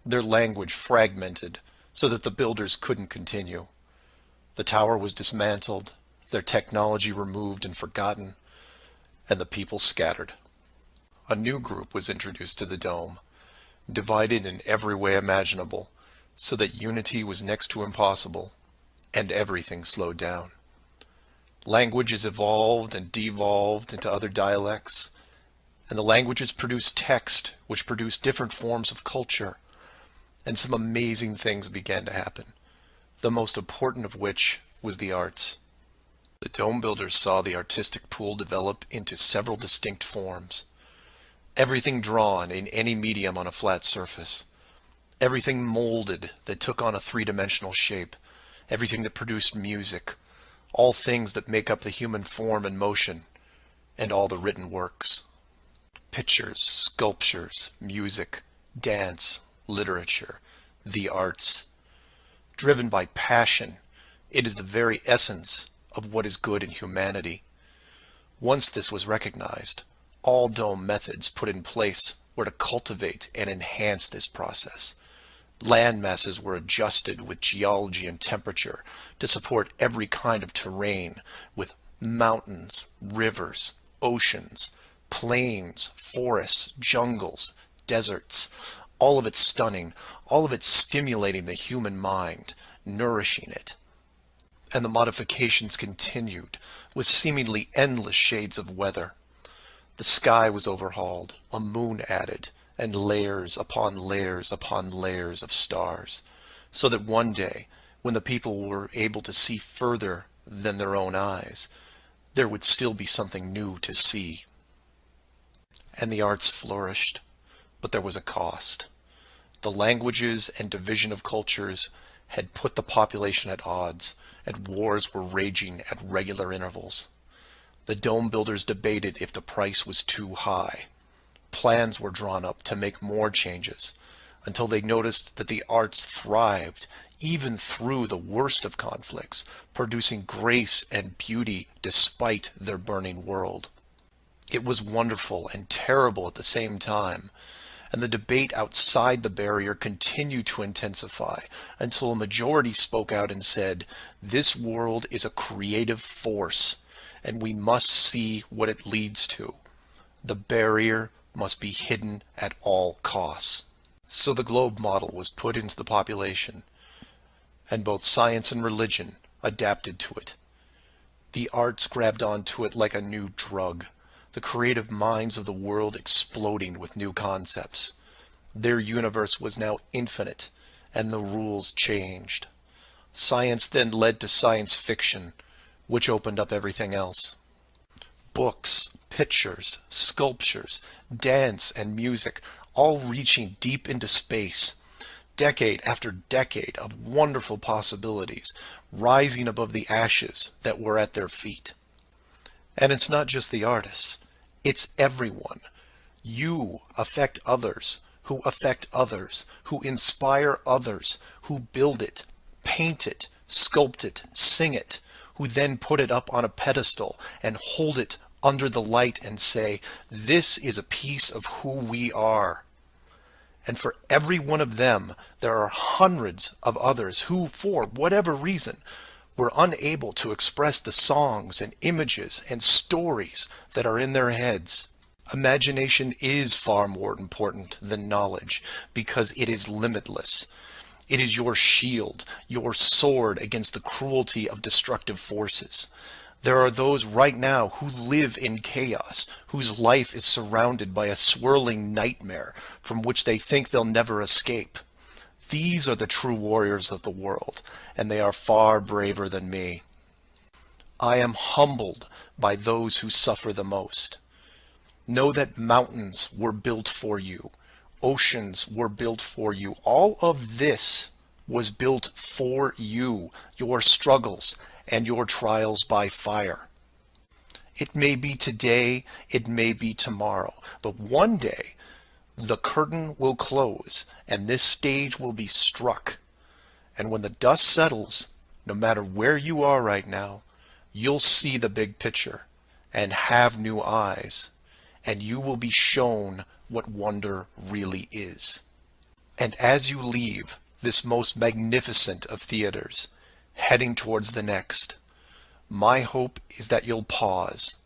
Speaker 1: their language fragmented so that the builders couldn't continue. The tower was dismantled, their technology removed and forgotten, and the people scattered. A new group was introduced to the dome, divided in every way imaginable, so that unity was next to impossible, and everything slowed down. Languages evolved and devolved into other dialects, and the languages produced text, which produced different forms of culture, and some amazing things began to happen, the most important of which was the arts. The dome builders saw the artistic pool develop into several distinct forms. Everything drawn in any medium on a flat surface. Everything molded that took on a three-dimensional shape. Everything that produced music. All things that make up the human form and motion. And all the written works. Pictures, sculptures, music, dance, literature, the arts. Driven by passion, it is the very essence of what is good in humanity. Once this was recognized, all dome methods put in place were to cultivate and enhance this process. Land masses were adjusted with geology and temperature to support every kind of terrain, with mountains, rivers, oceans, plains, forests, jungles, deserts, all of it stunning, all of it stimulating the human mind, nourishing it. And the modifications continued, with seemingly endless shades of weather. The sky was overhauled, a moon added, and layers upon layers upon layers of stars, so that one day, when the people were able to see further than their own eyes, there would still be something new to see. And the arts flourished, but there was a cost. The languages and division of cultures had put the population at odds, and wars were raging at regular intervals. The dome builders debated if the price was too high. Plans were drawn up to make more changes, until they noticed that the arts thrived even through the worst of conflicts, producing grace and beauty despite their burning world. It was wonderful and terrible at the same time, and the debate outside the barrier continued to intensify until a majority spoke out and said, "This world is a creative force, and we must see what it leads to. The barrier must be hidden at all costs." So the globe model was put into the population, and both science and religion adapted to it. The arts grabbed onto it like a new drug, the creative minds of the world exploding with new concepts. Their universe was now infinite, and the rules changed. Science then led to science fiction, which opened up everything else. Books, pictures, sculptures, dance, and music, all reaching deep into space. Decade after decade of wonderful possibilities, rising above the ashes that were at their feet. And it's not just the artists. It's everyone. You affect others, who affect others, who inspire others, who build it, paint it, sculpt it, sing it, who then put it up on a pedestal and hold it under the light and say, "This is a piece of who we are." And for every one of them, there are hundreds of others who, for whatever reason, were unable to express the songs and images and stories that are in their heads. Imagination is far more important than knowledge because it is limitless. It is your shield, your sword against the cruelty of destructive forces. There are those right now who live in chaos, whose life is surrounded by a swirling nightmare from which they think they'll never escape. These are the true warriors of the world, and they are far braver than me. I am humbled by those who suffer the most. Know that mountains were built for you. Oceans were built for you. All of this was built for you, your struggles, and your trials by fire. It may be today, it may be tomorrow, but one day the curtain will close and this stage will be struck. And when the dust settles, no matter where you are right now, you'll see the big picture and have new eyes, and you will be shown what wonder really is. And as you leave this most magnificent of theaters, heading towards the next, my hope is that you'll pause,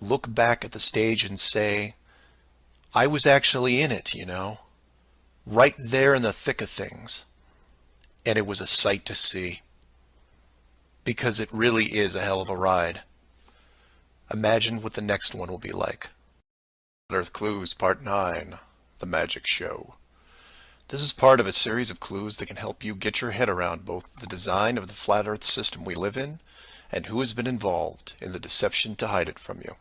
Speaker 1: look back at the stage and say, "I was actually in it, you know, right there in the thick of things, and it was a sight to see." Because it really is a hell of a ride. Imagine what the next one will be like. Earth Clues Part 9, The Magic Show. This is part of a series of clues that can help you get your head around both the design of the flat Earth system we live in and who has been involved in the deception to hide it from you.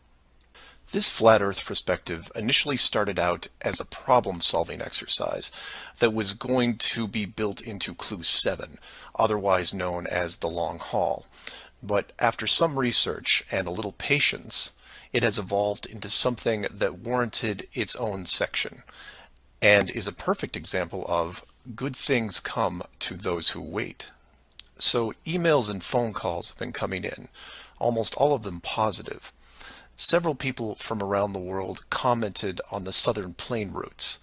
Speaker 1: This flat Earth perspective initially started out as a problem-solving exercise that was going to be built into Clue 7, otherwise known as the Long Haul. But after some research and a little patience, it has evolved into something that warranted its own section, and is a perfect example of good things come to those who wait. So emails and phone calls have been coming in, almost all of them positive. Several people from around the world commented on the southern plane routes.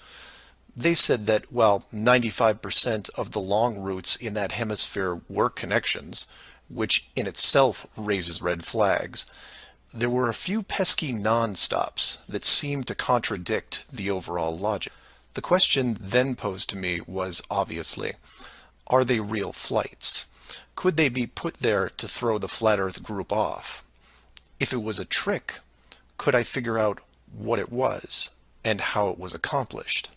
Speaker 1: They said that while 95% of the long routes in that hemisphere were connections, which in itself raises red flags, there were a few pesky non-stops that seemed to contradict the overall logic. The question then posed to me was obviously, are they real flights? Could they be put there to throw the Flat Earth group off? If it was a trick, could I figure out what it was and how it was accomplished?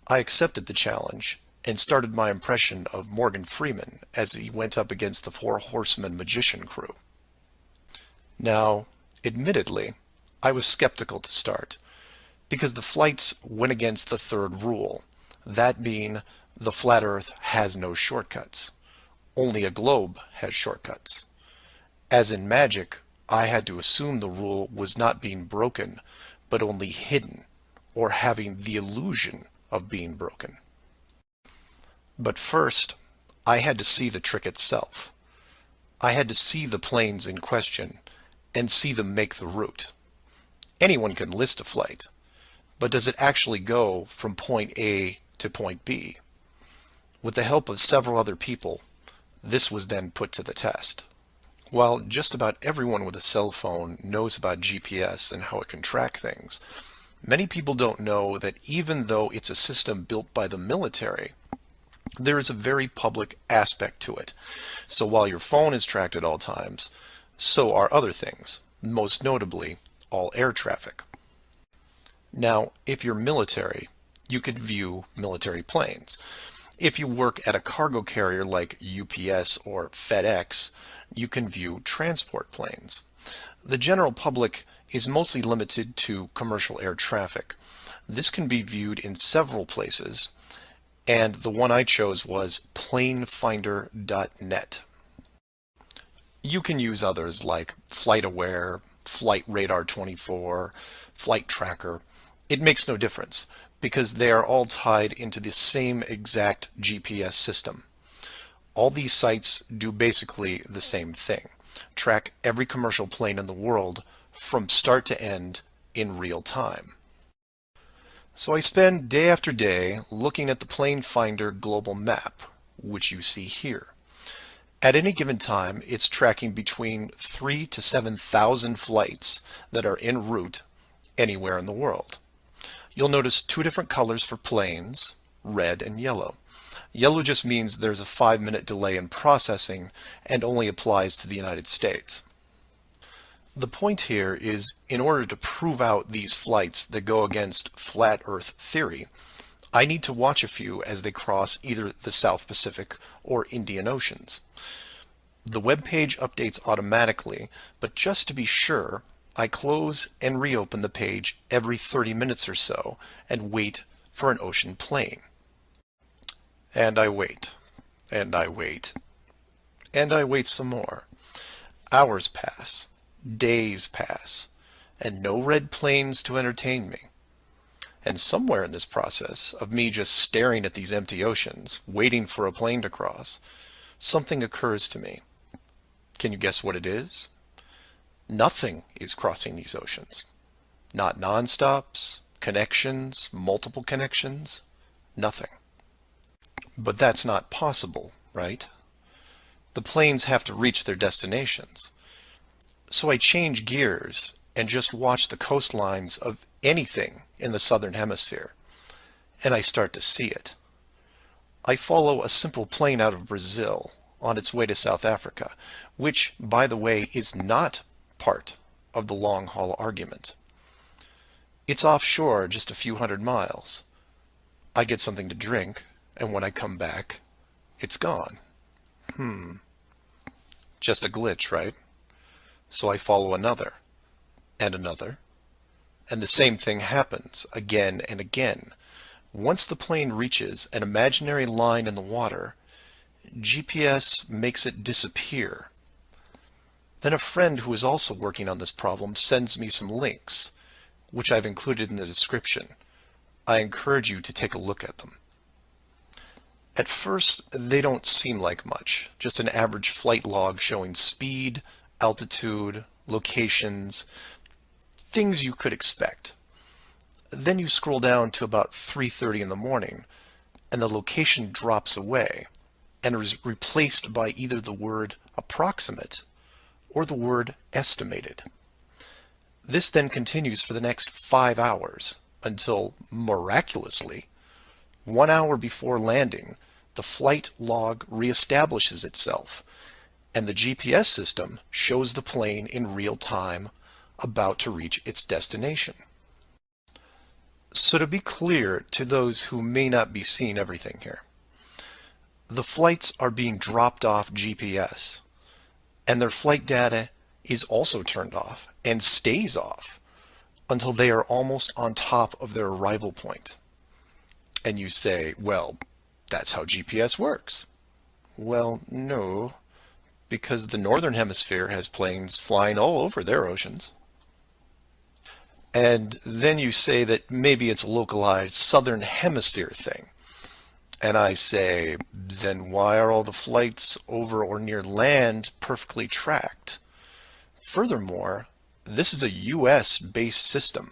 Speaker 1: I accepted the challenge and started my impression of Morgan Freeman as he went up against the Four Horsemen magician crew. Now, admittedly, I was skeptical to start, because the flights went against the third rule, that being the flat Earth has no shortcuts. Only a globe has shortcuts. As in magic, I had to assume the rule was not being broken, but only hidden, or having the illusion of being broken. But first, I had to see the trick itself. I had to see the planes in question and see them make the route. Anyone can list a flight, but does it actually go from point A to point B? With the help of several other people, this was then put to the test. While just about everyone with a cell phone knows about GPS and how it can track things, many people don't know that even though it's a system built by the military, there is a very public aspect to it. So while your phone is tracked at all times, so are other things, most notably all air traffic. Now, if you're military, you could view military planes. If you work at a cargo carrier like UPS or FedEx, you can view transport planes. The general public is mostly limited to commercial air traffic. This can be viewed in several places, and the one I chose was planefinder.net. You can use others like FlightAware, Flight Radar 24, Flight Tracker. It makes no difference because they are all tied into the same exact GPS system. All these sites do basically the same thing, track every commercial plane in the world from start to end in real time. So I spend day after day looking at the Plane Finder global map, which you see here. At any given time, it's tracking between 3,000 to 7,000 flights that are en route anywhere in the world. You'll notice two different colors for planes, red and yellow. Yellow just means there's a 5-minute delay in processing and only applies to the United States. The point here is, in order to prove out these flights that go against flat Earth theory, I need to watch a few as they cross either the South Pacific or Indian Oceans. The web page updates automatically, but just to be sure, I close and reopen the page every 30 minutes or so and wait for an ocean plane. And I wait, and I wait, and I wait some more. Hours pass, days pass, and no red planes to entertain me. And somewhere in this process of me just staring at these empty oceans, waiting for a plane to cross, something occurs to me. Can you guess what it is? Nothing is crossing these oceans. Not non-stops, connections, multiple connections, nothing. But that's not possible, right? The planes have to reach their destinations. So I change gears and just watch the coastlines of anything in the southern hemisphere, and I start to see it. I follow a simple plane out of Brazil on its way to South Africa, which, by the way, is not part of the long-haul argument. It's offshore just a few hundred miles. I get something to drink, and when I come back, it's gone. Just a glitch, right? So I follow another, and another, and the same thing happens again and again. Once the plane reaches an imaginary line in the water, GPS makes it disappear. Then a friend who is also working on this problem sends me some links, which I've included in the description. I encourage you to take a look at them. At first, they don't seem like much, just an average flight log showing speed, altitude, locations, things you could expect. Then you scroll down to about 3:30 in the morning, and the location drops away and is replaced by either the word approximate or the word estimated. This then continues for the next 5 hours until, miraculously, 1 hour before landing, the flight log reestablishes itself, and the GPS system shows the plane in real time about to reach its destination. So to be clear to those who may not be seeing everything here, the flights are being dropped off GPS, and their flight data is also turned off and stays off until they are almost on top of their arrival point. And you say, well, that's how GPS works. Well, no, because the northern hemisphere has planes flying all over their oceans. And then you say that maybe it's a localized southern hemisphere thing. And I say, then why are all the flights over or near land perfectly tracked? Furthermore, this is a US-based system,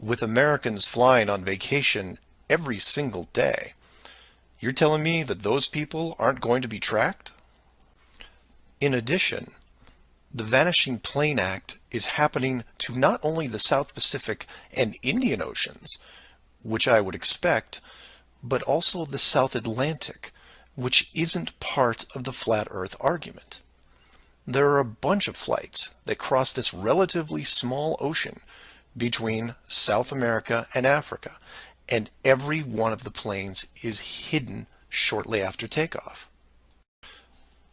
Speaker 1: with Americans flying on vacation every single day. You're telling me that those people aren't going to be tracked? In addition, the Vanishing Plane Act is happening to not only the South Pacific and Indian Oceans, which I would expect, but also the South Atlantic, which isn't part of the flat Earth argument. There are a bunch of flights that cross this relatively small ocean between South America and Africa, and every one of the planes is hidden shortly after takeoff.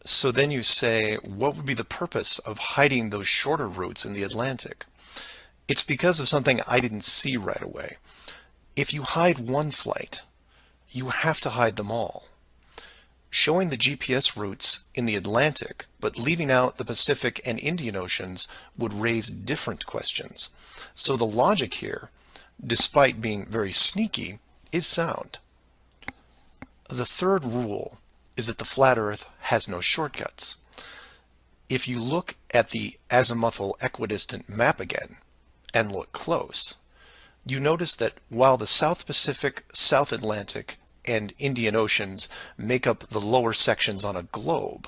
Speaker 1: So then you say, what would be the purpose of hiding those shorter routes in the Atlantic? It's because of something I didn't see right away. If you hide one flight, you have to hide them all. Showing the GPS routes in the Atlantic, but leaving out the Pacific and Indian Oceans would raise different questions. So the logic here, despite being very sneaky, is sound. The third rule is that the flat Earth has no shortcuts. If you look at the azimuthal equidistant map again, and look close, you notice that while the South Pacific, South Atlantic, and Indian Oceans make up the lower sections on a globe,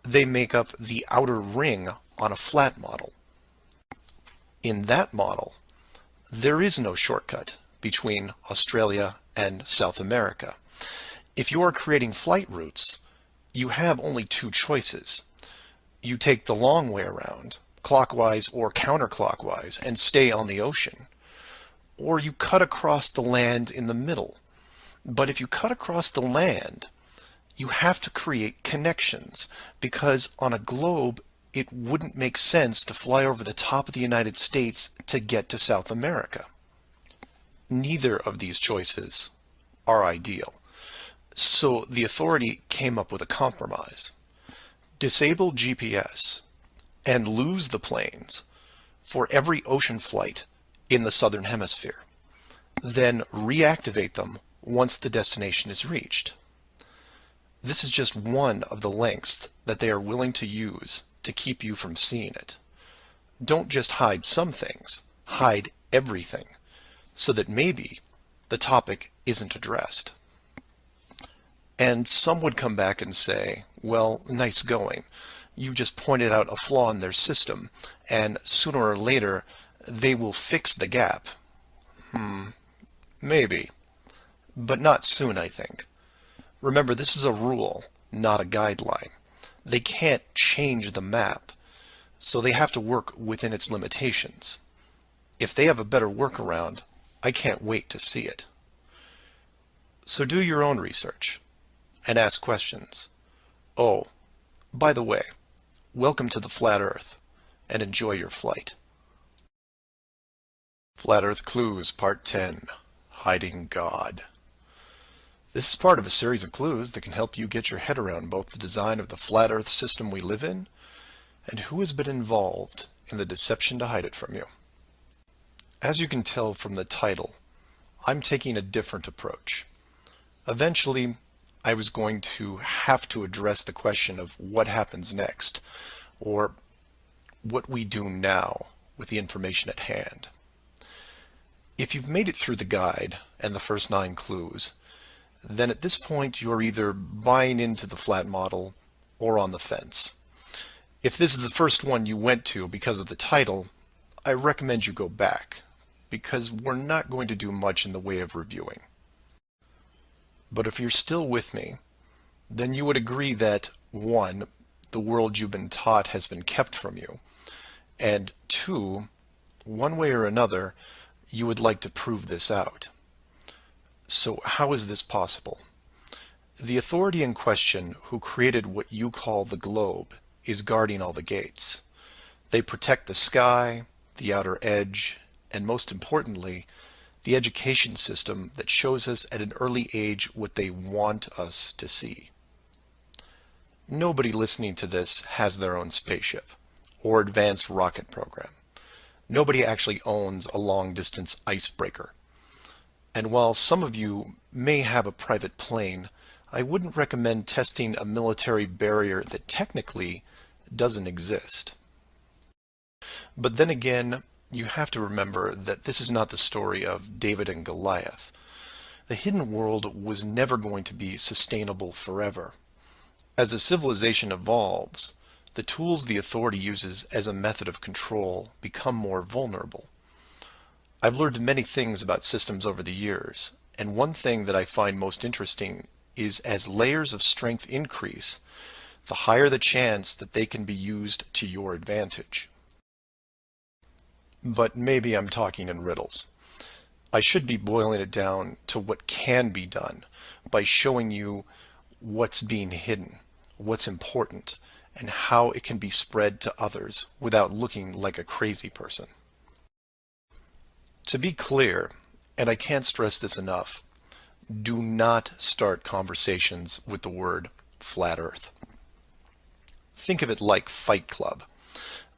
Speaker 1: they make up the outer ring on a flat model. In that model, there is no shortcut between Australia and South America. If you are creating flight routes, you have only two choices. You take the long way around, clockwise or counterclockwise, and stay on the ocean. Or you cut across the land in the middle. But if you cut across the land, you have to create connections, because on a globe, it wouldn't make sense to fly over the top of the United States to get to South America. Neither of these choices are ideal. So the authority came up with a compromise. Disable GPS and lose the planes for every ocean flight in the southern hemisphere. Then reactivate them once the destination is reached. This is just one of the lengths that they are willing to use to keep you from seeing it. Don't just hide some things, hide everything, so that maybe the topic isn't addressed. And some would come back and say, well, nice going. You just pointed out a flaw in their system, and sooner or later they will fix the gap. Maybe. But not soon, I think. Remember, this is a rule, not a guideline. They can't change the map, so they have to work within its limitations. If they have a better workaround, I can't wait to see it. So do your own research and ask questions. Oh, by the way, welcome to the Flat Earth, and enjoy your flight. Flat Earth Clues, Part 10, Hiding God. This is part of a series of clues that can help you get your head around both the design of the flat Earth system we live in and who has been involved in the deception to hide it from you. As you can tell from the title, I'm taking a different approach. Eventually, I was going to have to address the question of what happens next, or what we do now with the information at hand. If you've made it through the guide and the first 9 clues, then at this point you're either buying into the flat model or on the fence. If this is the first one you went to because of the title, I recommend you go back, because we're not going to do much in the way of reviewing. But if you're still with me, then you would agree that 1, the world you've been taught has been kept from you, and 2, one way or another, you would like to prove this out. So how is this possible? The authority in question who created what you call the globe is guarding all the gates. They protect the sky, the outer edge, and most importantly, the education system that shows us at an early age what they want us to see. nobody listening to this has their own spaceship or advanced rocket program. Nobody actually owns a long-distance icebreaker. And while some of you may have a private plane, I wouldn't recommend testing a military barrier that technically doesn't exist. But then again, you have to remember that this is not the story of David and Goliath. The hidden world was never going to be sustainable forever. As a civilization evolves, the tools the authority uses as a method of control become more vulnerable. I've learned many things about systems over the years, and one thing that I find most interesting is as layers of strength increase, the higher the chance that they can be used to your advantage. But maybe I'm talking in riddles. I should be boiling it down to what can be done by showing you what's being hidden, what's important, and how it can be spread to others without looking like a crazy person. To be clear, and I can't stress this enough, do not start conversations with the word flat earth. Think of it like Fight Club.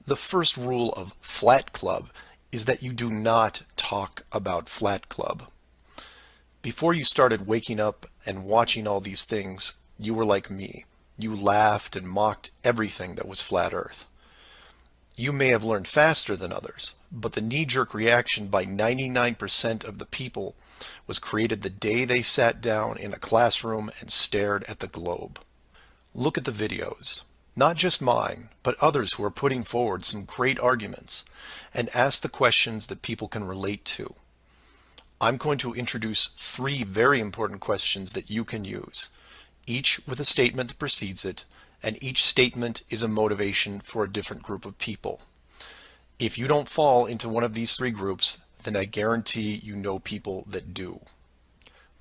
Speaker 1: The first rule of Flat Club is that you do not talk about Flat Club. Before you started waking up and watching all these things, you were like me. You laughed and mocked everything that was flat earth. You may have learned faster than others, but the knee-jerk reaction by 99% of the people was created the day they sat down in a classroom and stared at the globe. Look at the videos, not just mine, but others who are putting forward some great arguments, and ask the questions that people can relate to. I'm going to introduce 3 very important questions that you can use, each with a statement that precedes it, and each statement is a motivation for a different group of people. If you don't fall into one of these 3 groups, then I guarantee you know people that do.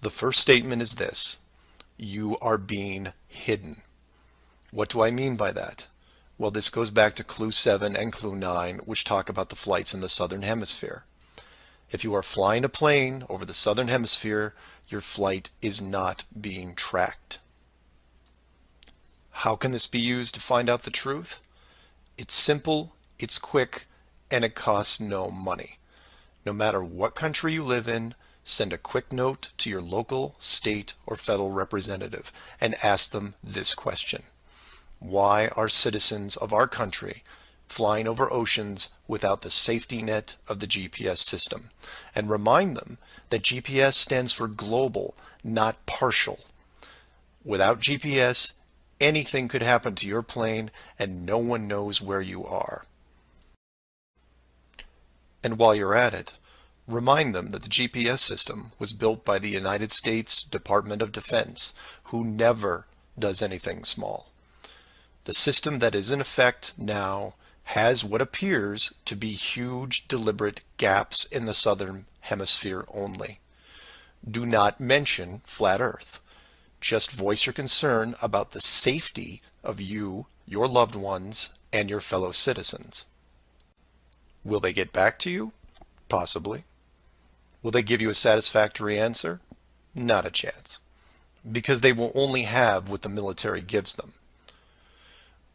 Speaker 1: The first statement is this: you are being hidden. What do I mean by that? Well, this goes back to Clue 7 and Clue 9, which talk about the flights in the Southern Hemisphere. If you are flying a plane over the Southern Hemisphere, your flight is not being tracked. How can this be used to find out the truth? It's simple, it's quick, and it costs no money. No matter what country you live in, send a quick note to your local, state, or federal representative and ask them this question: why are citizens of our country flying over oceans without the safety net of the GPS system? And remind them that GPS stands for global, not partial. Without GPS, anything could happen to your plane and no one knows where you are. And while you're at it, remind them that the GPS system was built by the United States Department of Defense, who never does anything small. The system that is in effect now has what appears to be huge, deliberate gaps in the Southern Hemisphere only. Do not mention flat Earth. Just voice your concern about the safety of you, your loved ones, and your fellow citizens. Will they get back to you? Possibly. Will they give you a satisfactory answer? Not a chance. Because they will only have what the military gives them.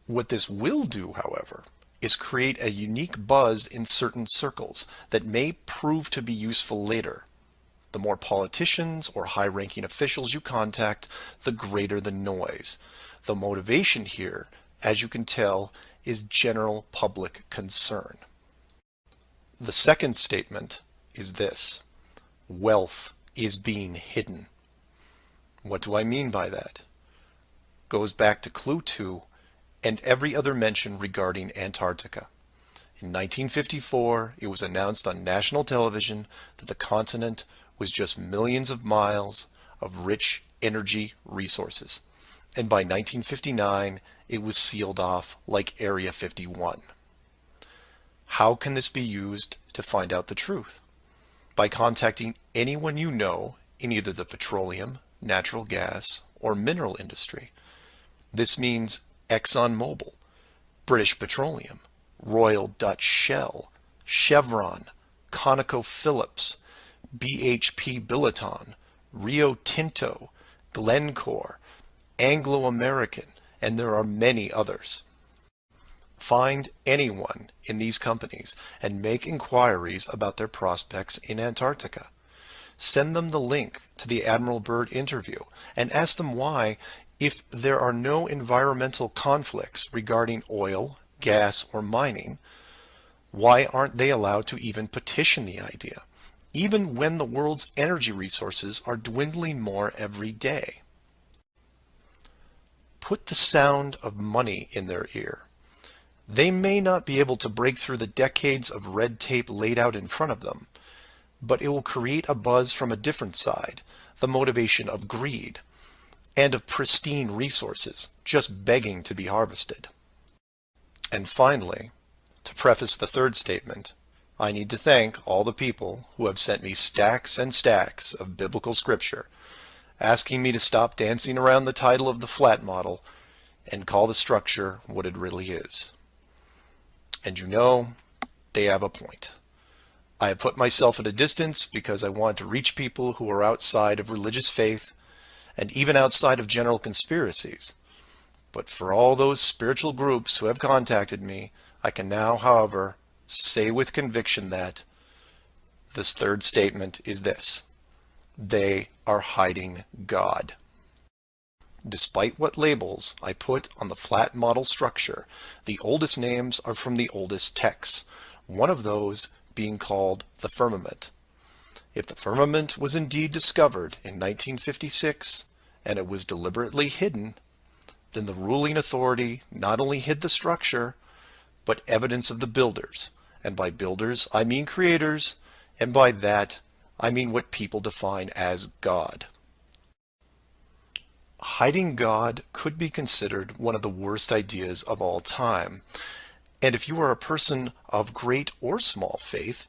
Speaker 1: What this will do, however, is create a unique buzz in certain circles that may prove to be useful later. The more politicians or high-ranking officials you contact, the greater the noise. The motivation here, as you can tell, is general public concern. The second statement is this: wealth is being hidden. What do I mean by that? Goes back to Clue 2 and every other mention regarding Antarctica. In 1954, it was announced on national television that the continent was just millions of miles of rich energy resources. And by 1959, it was sealed off like Area 51. How can this be used to find out the truth? By contacting anyone you know in either the petroleum, natural gas, or mineral industry. This means ExxonMobil, British Petroleum, Royal Dutch Shell, Chevron, ConocoPhillips, BHP Billiton, Rio Tinto, Glencore, Anglo American, and there are many others. Find anyone in these companies and make inquiries about their prospects in Antarctica. Send them the link to the Admiral Byrd interview and ask them why, if there are no environmental conflicts regarding oil, gas, or mining, why aren't they allowed to even petition the idea, even when the world's energy resources are dwindling more every day? Put the sound of money in their ear. They may not be able to break through the decades of red tape laid out in front of them, but it will create a buzz from a different side, the motivation of greed, and of pristine resources just begging to be harvested. And finally, to preface the third statement, I need to thank all the people who have sent me stacks and stacks of biblical scripture, asking me to stop dancing around the title of the flat model and call the structure what it really is. And you know, they have a point. I have put myself at a distance because I want to reach people who are outside of religious faith and even outside of general conspiracies. But for all those spiritual groups who have contacted me, I can now, however, say with conviction that this third statement is this: they are hiding God. Despite what labels I put on the flat model structure, the oldest names are from the oldest texts, one of those being called the firmament. If the firmament was indeed discovered in 1956 and it was deliberately hidden, then the ruling authority not only hid the structure, but evidence of the builders. And by builders, I mean creators, and by that, I mean what people define as God. Hiding God could be considered one of the worst ideas of all time. And if you are a person of great or small faith,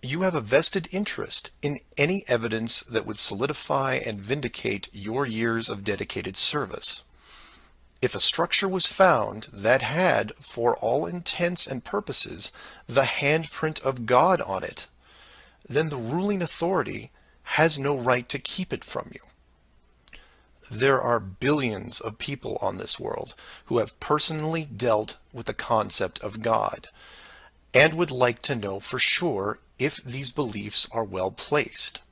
Speaker 1: you have a vested interest in any evidence that would solidify and vindicate your years of dedicated service. If a structure was found that had, for all intents and purposes, the handprint of God on it, then the ruling authority has no right to keep it from you. There are billions of people on this world who have personally dealt with the concept of God and would like to know for sure if these beliefs are well placed.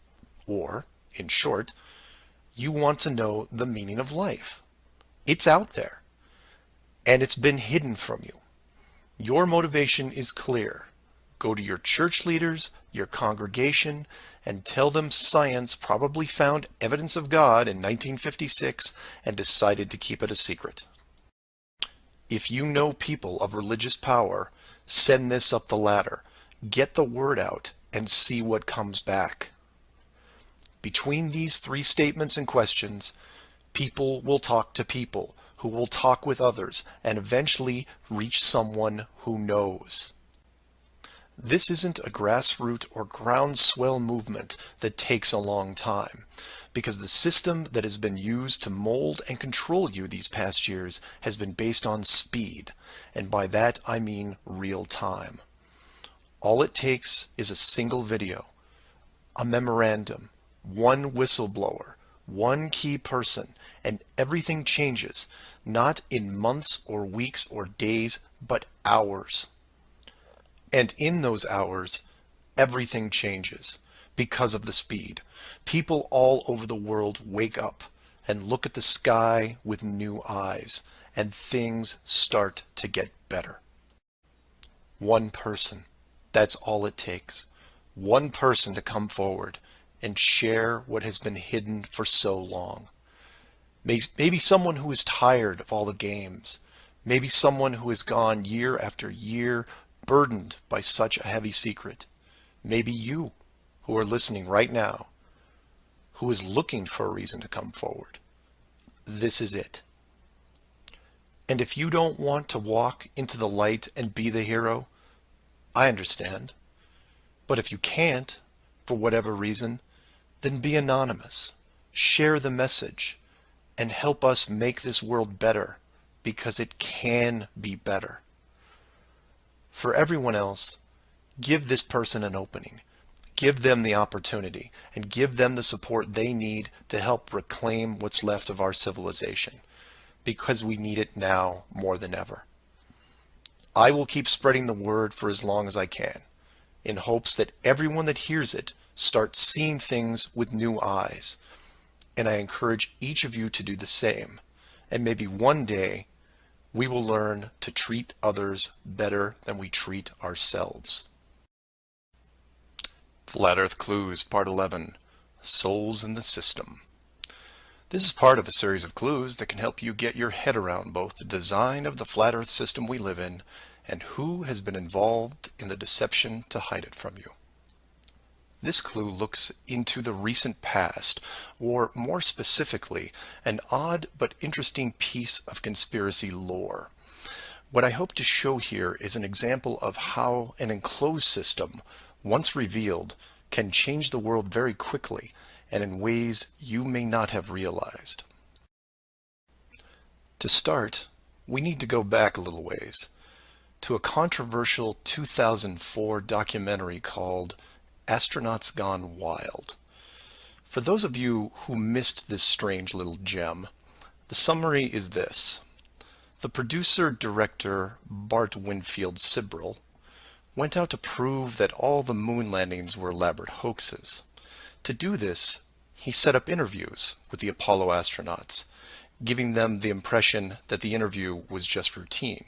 Speaker 1: Or, in short, you want to know the meaning of life. It's out there, and it's been hidden from you. Your motivation is clear. Go to your church leaders, your congregation, and tell them science probably found evidence of God in 1956 and decided to keep it a secret. If you know people of religious power, send this up the ladder. Get the word out and see what comes back. Between these three statements and questions, people will talk to people who will talk with others and eventually reach someone who knows. This isn't a grassroots or groundswell movement that takes a long time, because the system that has been used to mold and control you these past years has been based on speed, and by that I mean real time. All it takes is a single video, a memorandum, one whistleblower, one key person, and everything changes, not in months or weeks or days, but hours. And in those hours, everything changes because of the speed. People all over the world wake up and look at the sky with new eyes, and things start to get better. One person, that's all it takes. One person to come forward and share what has been hidden for so long. Maybe someone who is tired of all the games. Maybe someone who has gone year after year burdened by such a heavy secret. Maybe you, who are listening right now, who is looking for a reason to come forward. This is it. And if you don't want to walk into the light and be the hero, I understand. But if you can't, for whatever reason, then be anonymous. Share the message and help us make this world better, because it can be better. For everyone else, give this person an opening. Give them the opportunity and give them the support they need to help reclaim what's left of our civilization. because we need it now more than ever. I will keep spreading the word for as long as I can, in hopes that everyone that hears it starts seeing things with new eyes. And I encourage each of you to do the same. And maybe one day we will learn to treat others better than we treat ourselves. Flat Earth Clues, Part 11, Souls in the System. This is part of a series of clues that can help you get your head around both the design of the flat Earth system we live in and who has been involved in the deception to hide it from you. This clue looks into the recent past, or more specifically, an odd but interesting piece of conspiracy lore. What I hope to show here is an example of how an enclosed system, once revealed, can change the world very quickly and in ways you may not have realized. To start, we need to go back a little ways to a controversial 2004 documentary called Astronauts Gone Wild. For those of you who missed this strange little gem, the summary is this. The producer-director Bart Winfield Sibrel went out to prove that all the moon landings were elaborate hoaxes. To do this, he set up interviews with the Apollo astronauts, giving them the impression that the interview was just routine.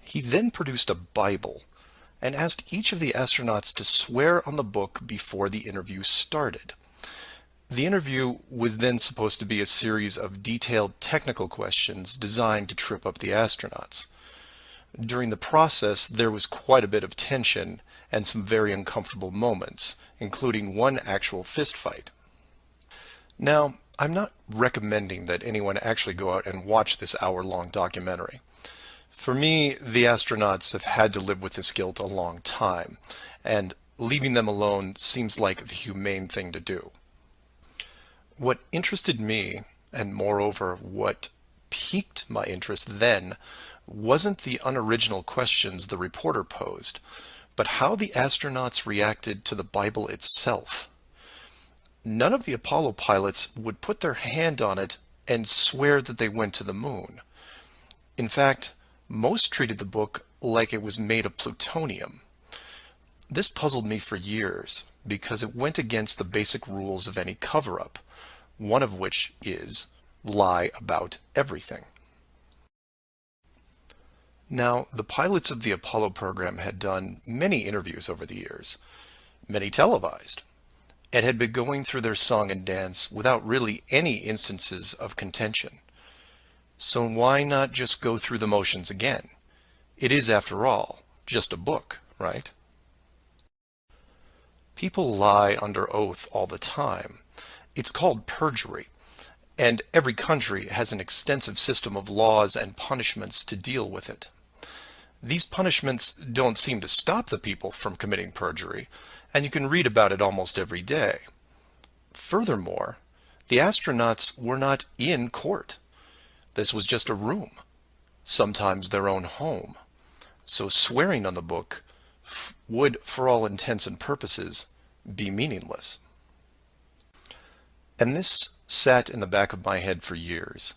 Speaker 1: He then produced a Bible and asked each of the astronauts to swear on the book before the interview started. The interview was then supposed to be a series of detailed technical questions designed to trip up the astronauts. During the process, there was quite a bit of tension and some very uncomfortable moments, including one actual fist fight. Now, I'm not recommending that anyone actually go out and watch this hour-long documentary. For me, the astronauts have had to live with this guilt a long time, and leaving them alone seems like the humane thing to do. What interested me, and moreover what piqued my interest then, wasn't the unoriginal questions the reporter posed, but how the astronauts reacted to the Bible itself. None of the Apollo pilots would put their hand on it and swear that they went to the moon. In fact, most treated the book like it was made of plutonium. This puzzled me for years because it went against the basic rules of any cover-up, one of which is lie about everything. Now, the pilots of the Apollo program had done many interviews over the years, many televised, and had been going through their song and dance without really any instances of contention. So why not just go through the motions again? It is, after all, just a book, right? People lie under oath all the time. It's called perjury, and every country has an extensive system of laws and punishments to deal with it. These punishments don't seem to stop the people from committing perjury, and you can read about it almost every day. Furthermore, the astronauts were not in court. This was just a room, sometimes their own home. So swearing on the book would, for all intents and purposes, be meaningless. And this sat in the back of my head for years,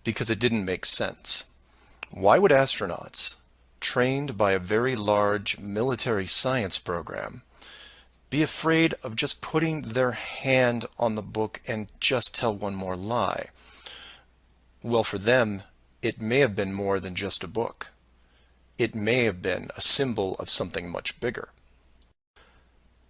Speaker 1: because it didn't make sense. Why would astronauts, trained by a very large military science program, be afraid of just putting their hand on the book and just tell one more lie? Well, for them, it may have been more than just a book. It may have been a symbol of something much bigger.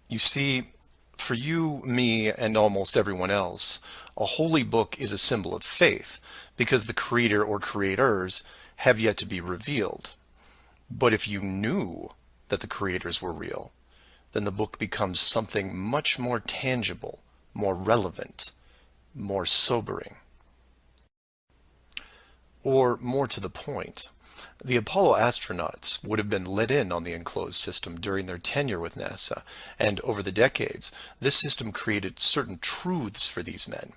Speaker 1: You see, for you, me, and almost everyone else, a holy book is a symbol of faith, because the creator or creators have yet to be revealed. But if you knew that the creators were real, then the book becomes something much more tangible, more relevant, more sobering. Or more to the point, the Apollo astronauts would have been let in on the enclosed system during their tenure with NASA, and over the decades, this system created certain truths for these men,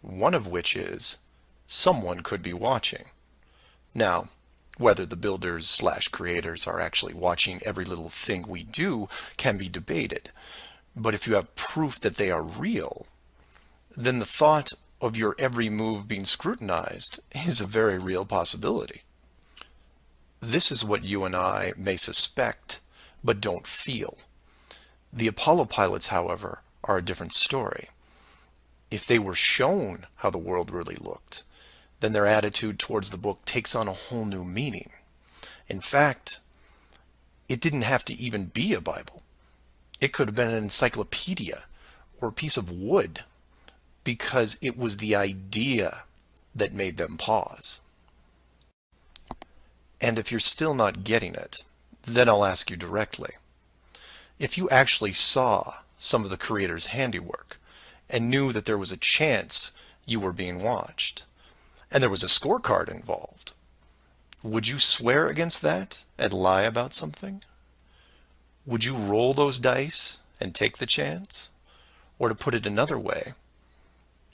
Speaker 1: one of which is, someone could be watching. Now, whether the builders/creators are actually watching every little thing we do can be debated, but if you have proof that they are real, then the thought of your every move being scrutinized is a very real possibility. This is what you and I may suspect, but don't feel. The Apollo pilots, however, are a different story. If they were shown how the world really looked, then their attitude towards the book takes on a whole new meaning. In fact, it didn't have to even be a Bible. It could have been an encyclopedia or a piece of wood, because it was the idea that made them pause. And if you're still not getting it, then I'll ask you directly. If you actually saw some of the creator's handiwork and knew that there was a chance you were being watched, and there was a scorecard involved, would you swear against that and lie about something? Would you roll those dice and take the chance? Or to put it another way,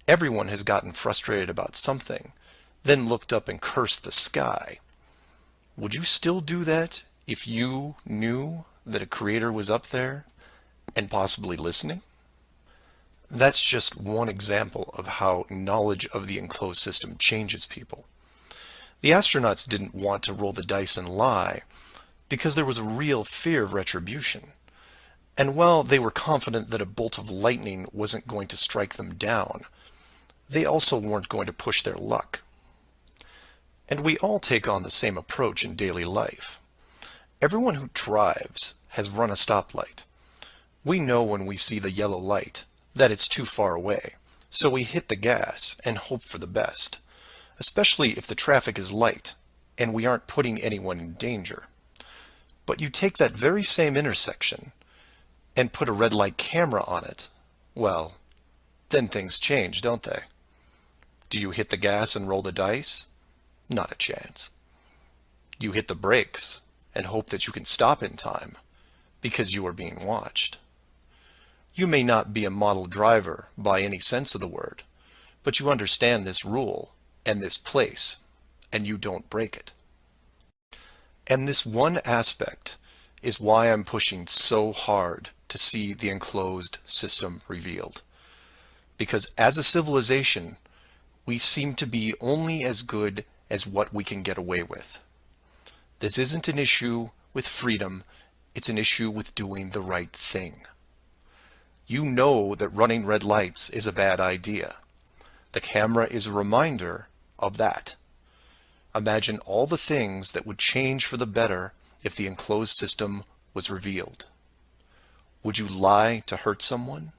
Speaker 1: everyone has gotten frustrated about something, then looked up and cursed the sky. Would you still do that if you knew that a creator was up there and possibly listening? That's just one example of how knowledge of the enclosed system changes people. The astronauts didn't want to roll the dice and lie because there was a real fear of retribution. And while they were confident that a bolt of lightning wasn't going to strike them down, they also weren't going to push their luck. And we all take on the same approach in daily life. Everyone who drives has run a stoplight. We know when we see the yellow light that it's too far away, so we hit the gas and hope for the best, especially if the traffic is light and we aren't putting anyone in danger. But you take that very same intersection and put a red light camera on it, well, then things change, don't they? Do you hit the gas and roll the dice? Not a chance. You hit the brakes and hope that you can stop in time because you are being watched. You may not be a model driver by any sense of the word, but you understand this rule and this place, and you don't break it. And this one aspect is why I'm pushing so hard to see the enclosed system revealed. Because as a civilization, we seem to be only as good as what we can get away with. This isn't an issue with freedom, it's an issue with doing the right thing. You know that running red lights is a bad idea. The camera is a reminder of that. Imagine all the things that would change for the better if the enclosed system was revealed. Would you lie to hurt someone?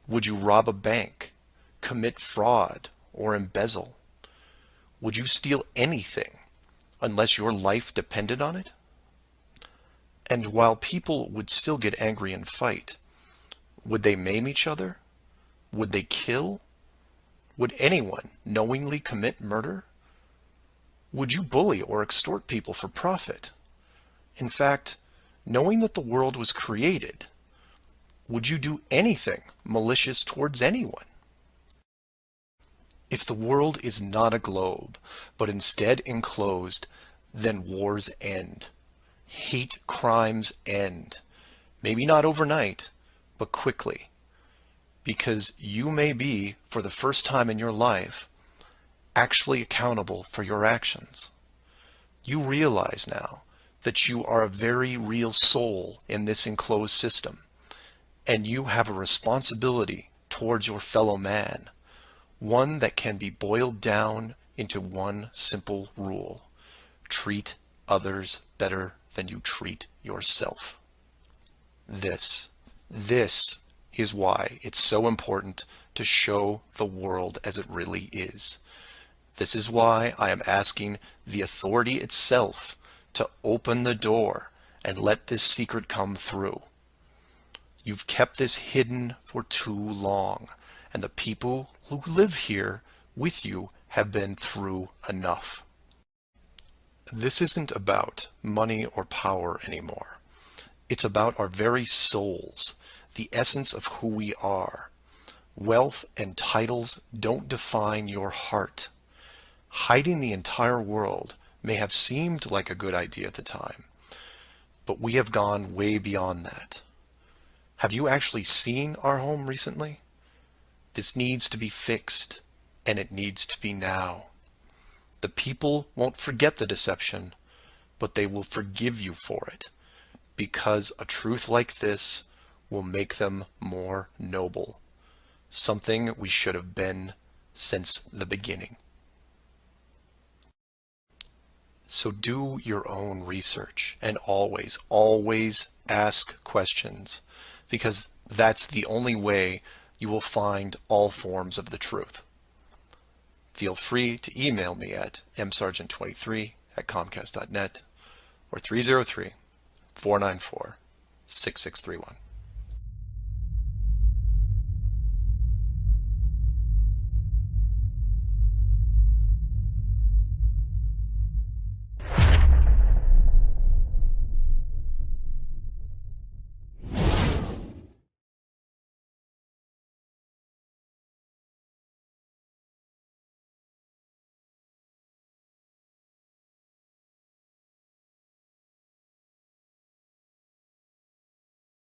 Speaker 1: Would you rob a bank, commit fraud, or embezzle? Would you steal anything unless your life depended on it? And while people would still get angry and fight, would they maim each other? Would they kill? Would anyone knowingly commit murder? Would you bully or extort people for profit? In fact, knowing that the world was created, would you do anything malicious towards anyone? If the world is not a globe, but instead enclosed, then wars end. Hate crimes end. Maybe not overnight, but quickly. Because you may be, for the first time in your life, actually accountable for your actions. You realize now that you are a very real soul in this enclosed system, and you have a responsibility towards your fellow man, one that can be boiled down into one simple rule: treat others better than you treat yourself. This is why it's so important to show the world as it really is. This is why I am asking the authority itself to open the door and let this secret come through. You've kept this hidden for too long, and the people who live here with you have been through enough. This isn't about money or power anymore. It's about our very souls, the essence of who we are. Wealth and titles don't define your heart. Hiding the entire world may have seemed like a good idea at the time, but we have gone way beyond that. Have you actually seen our home recently? This needs to be fixed, and it needs to be now. The people won't forget the deception, but they will forgive you for it, because a truth like this will make them more noble, something we should have been since the beginning. So do your own research, and always, always ask questions, because that's the only way you will find all forms of the truth. Feel free to email me at msargent23@comcast.net or 303-494-6631.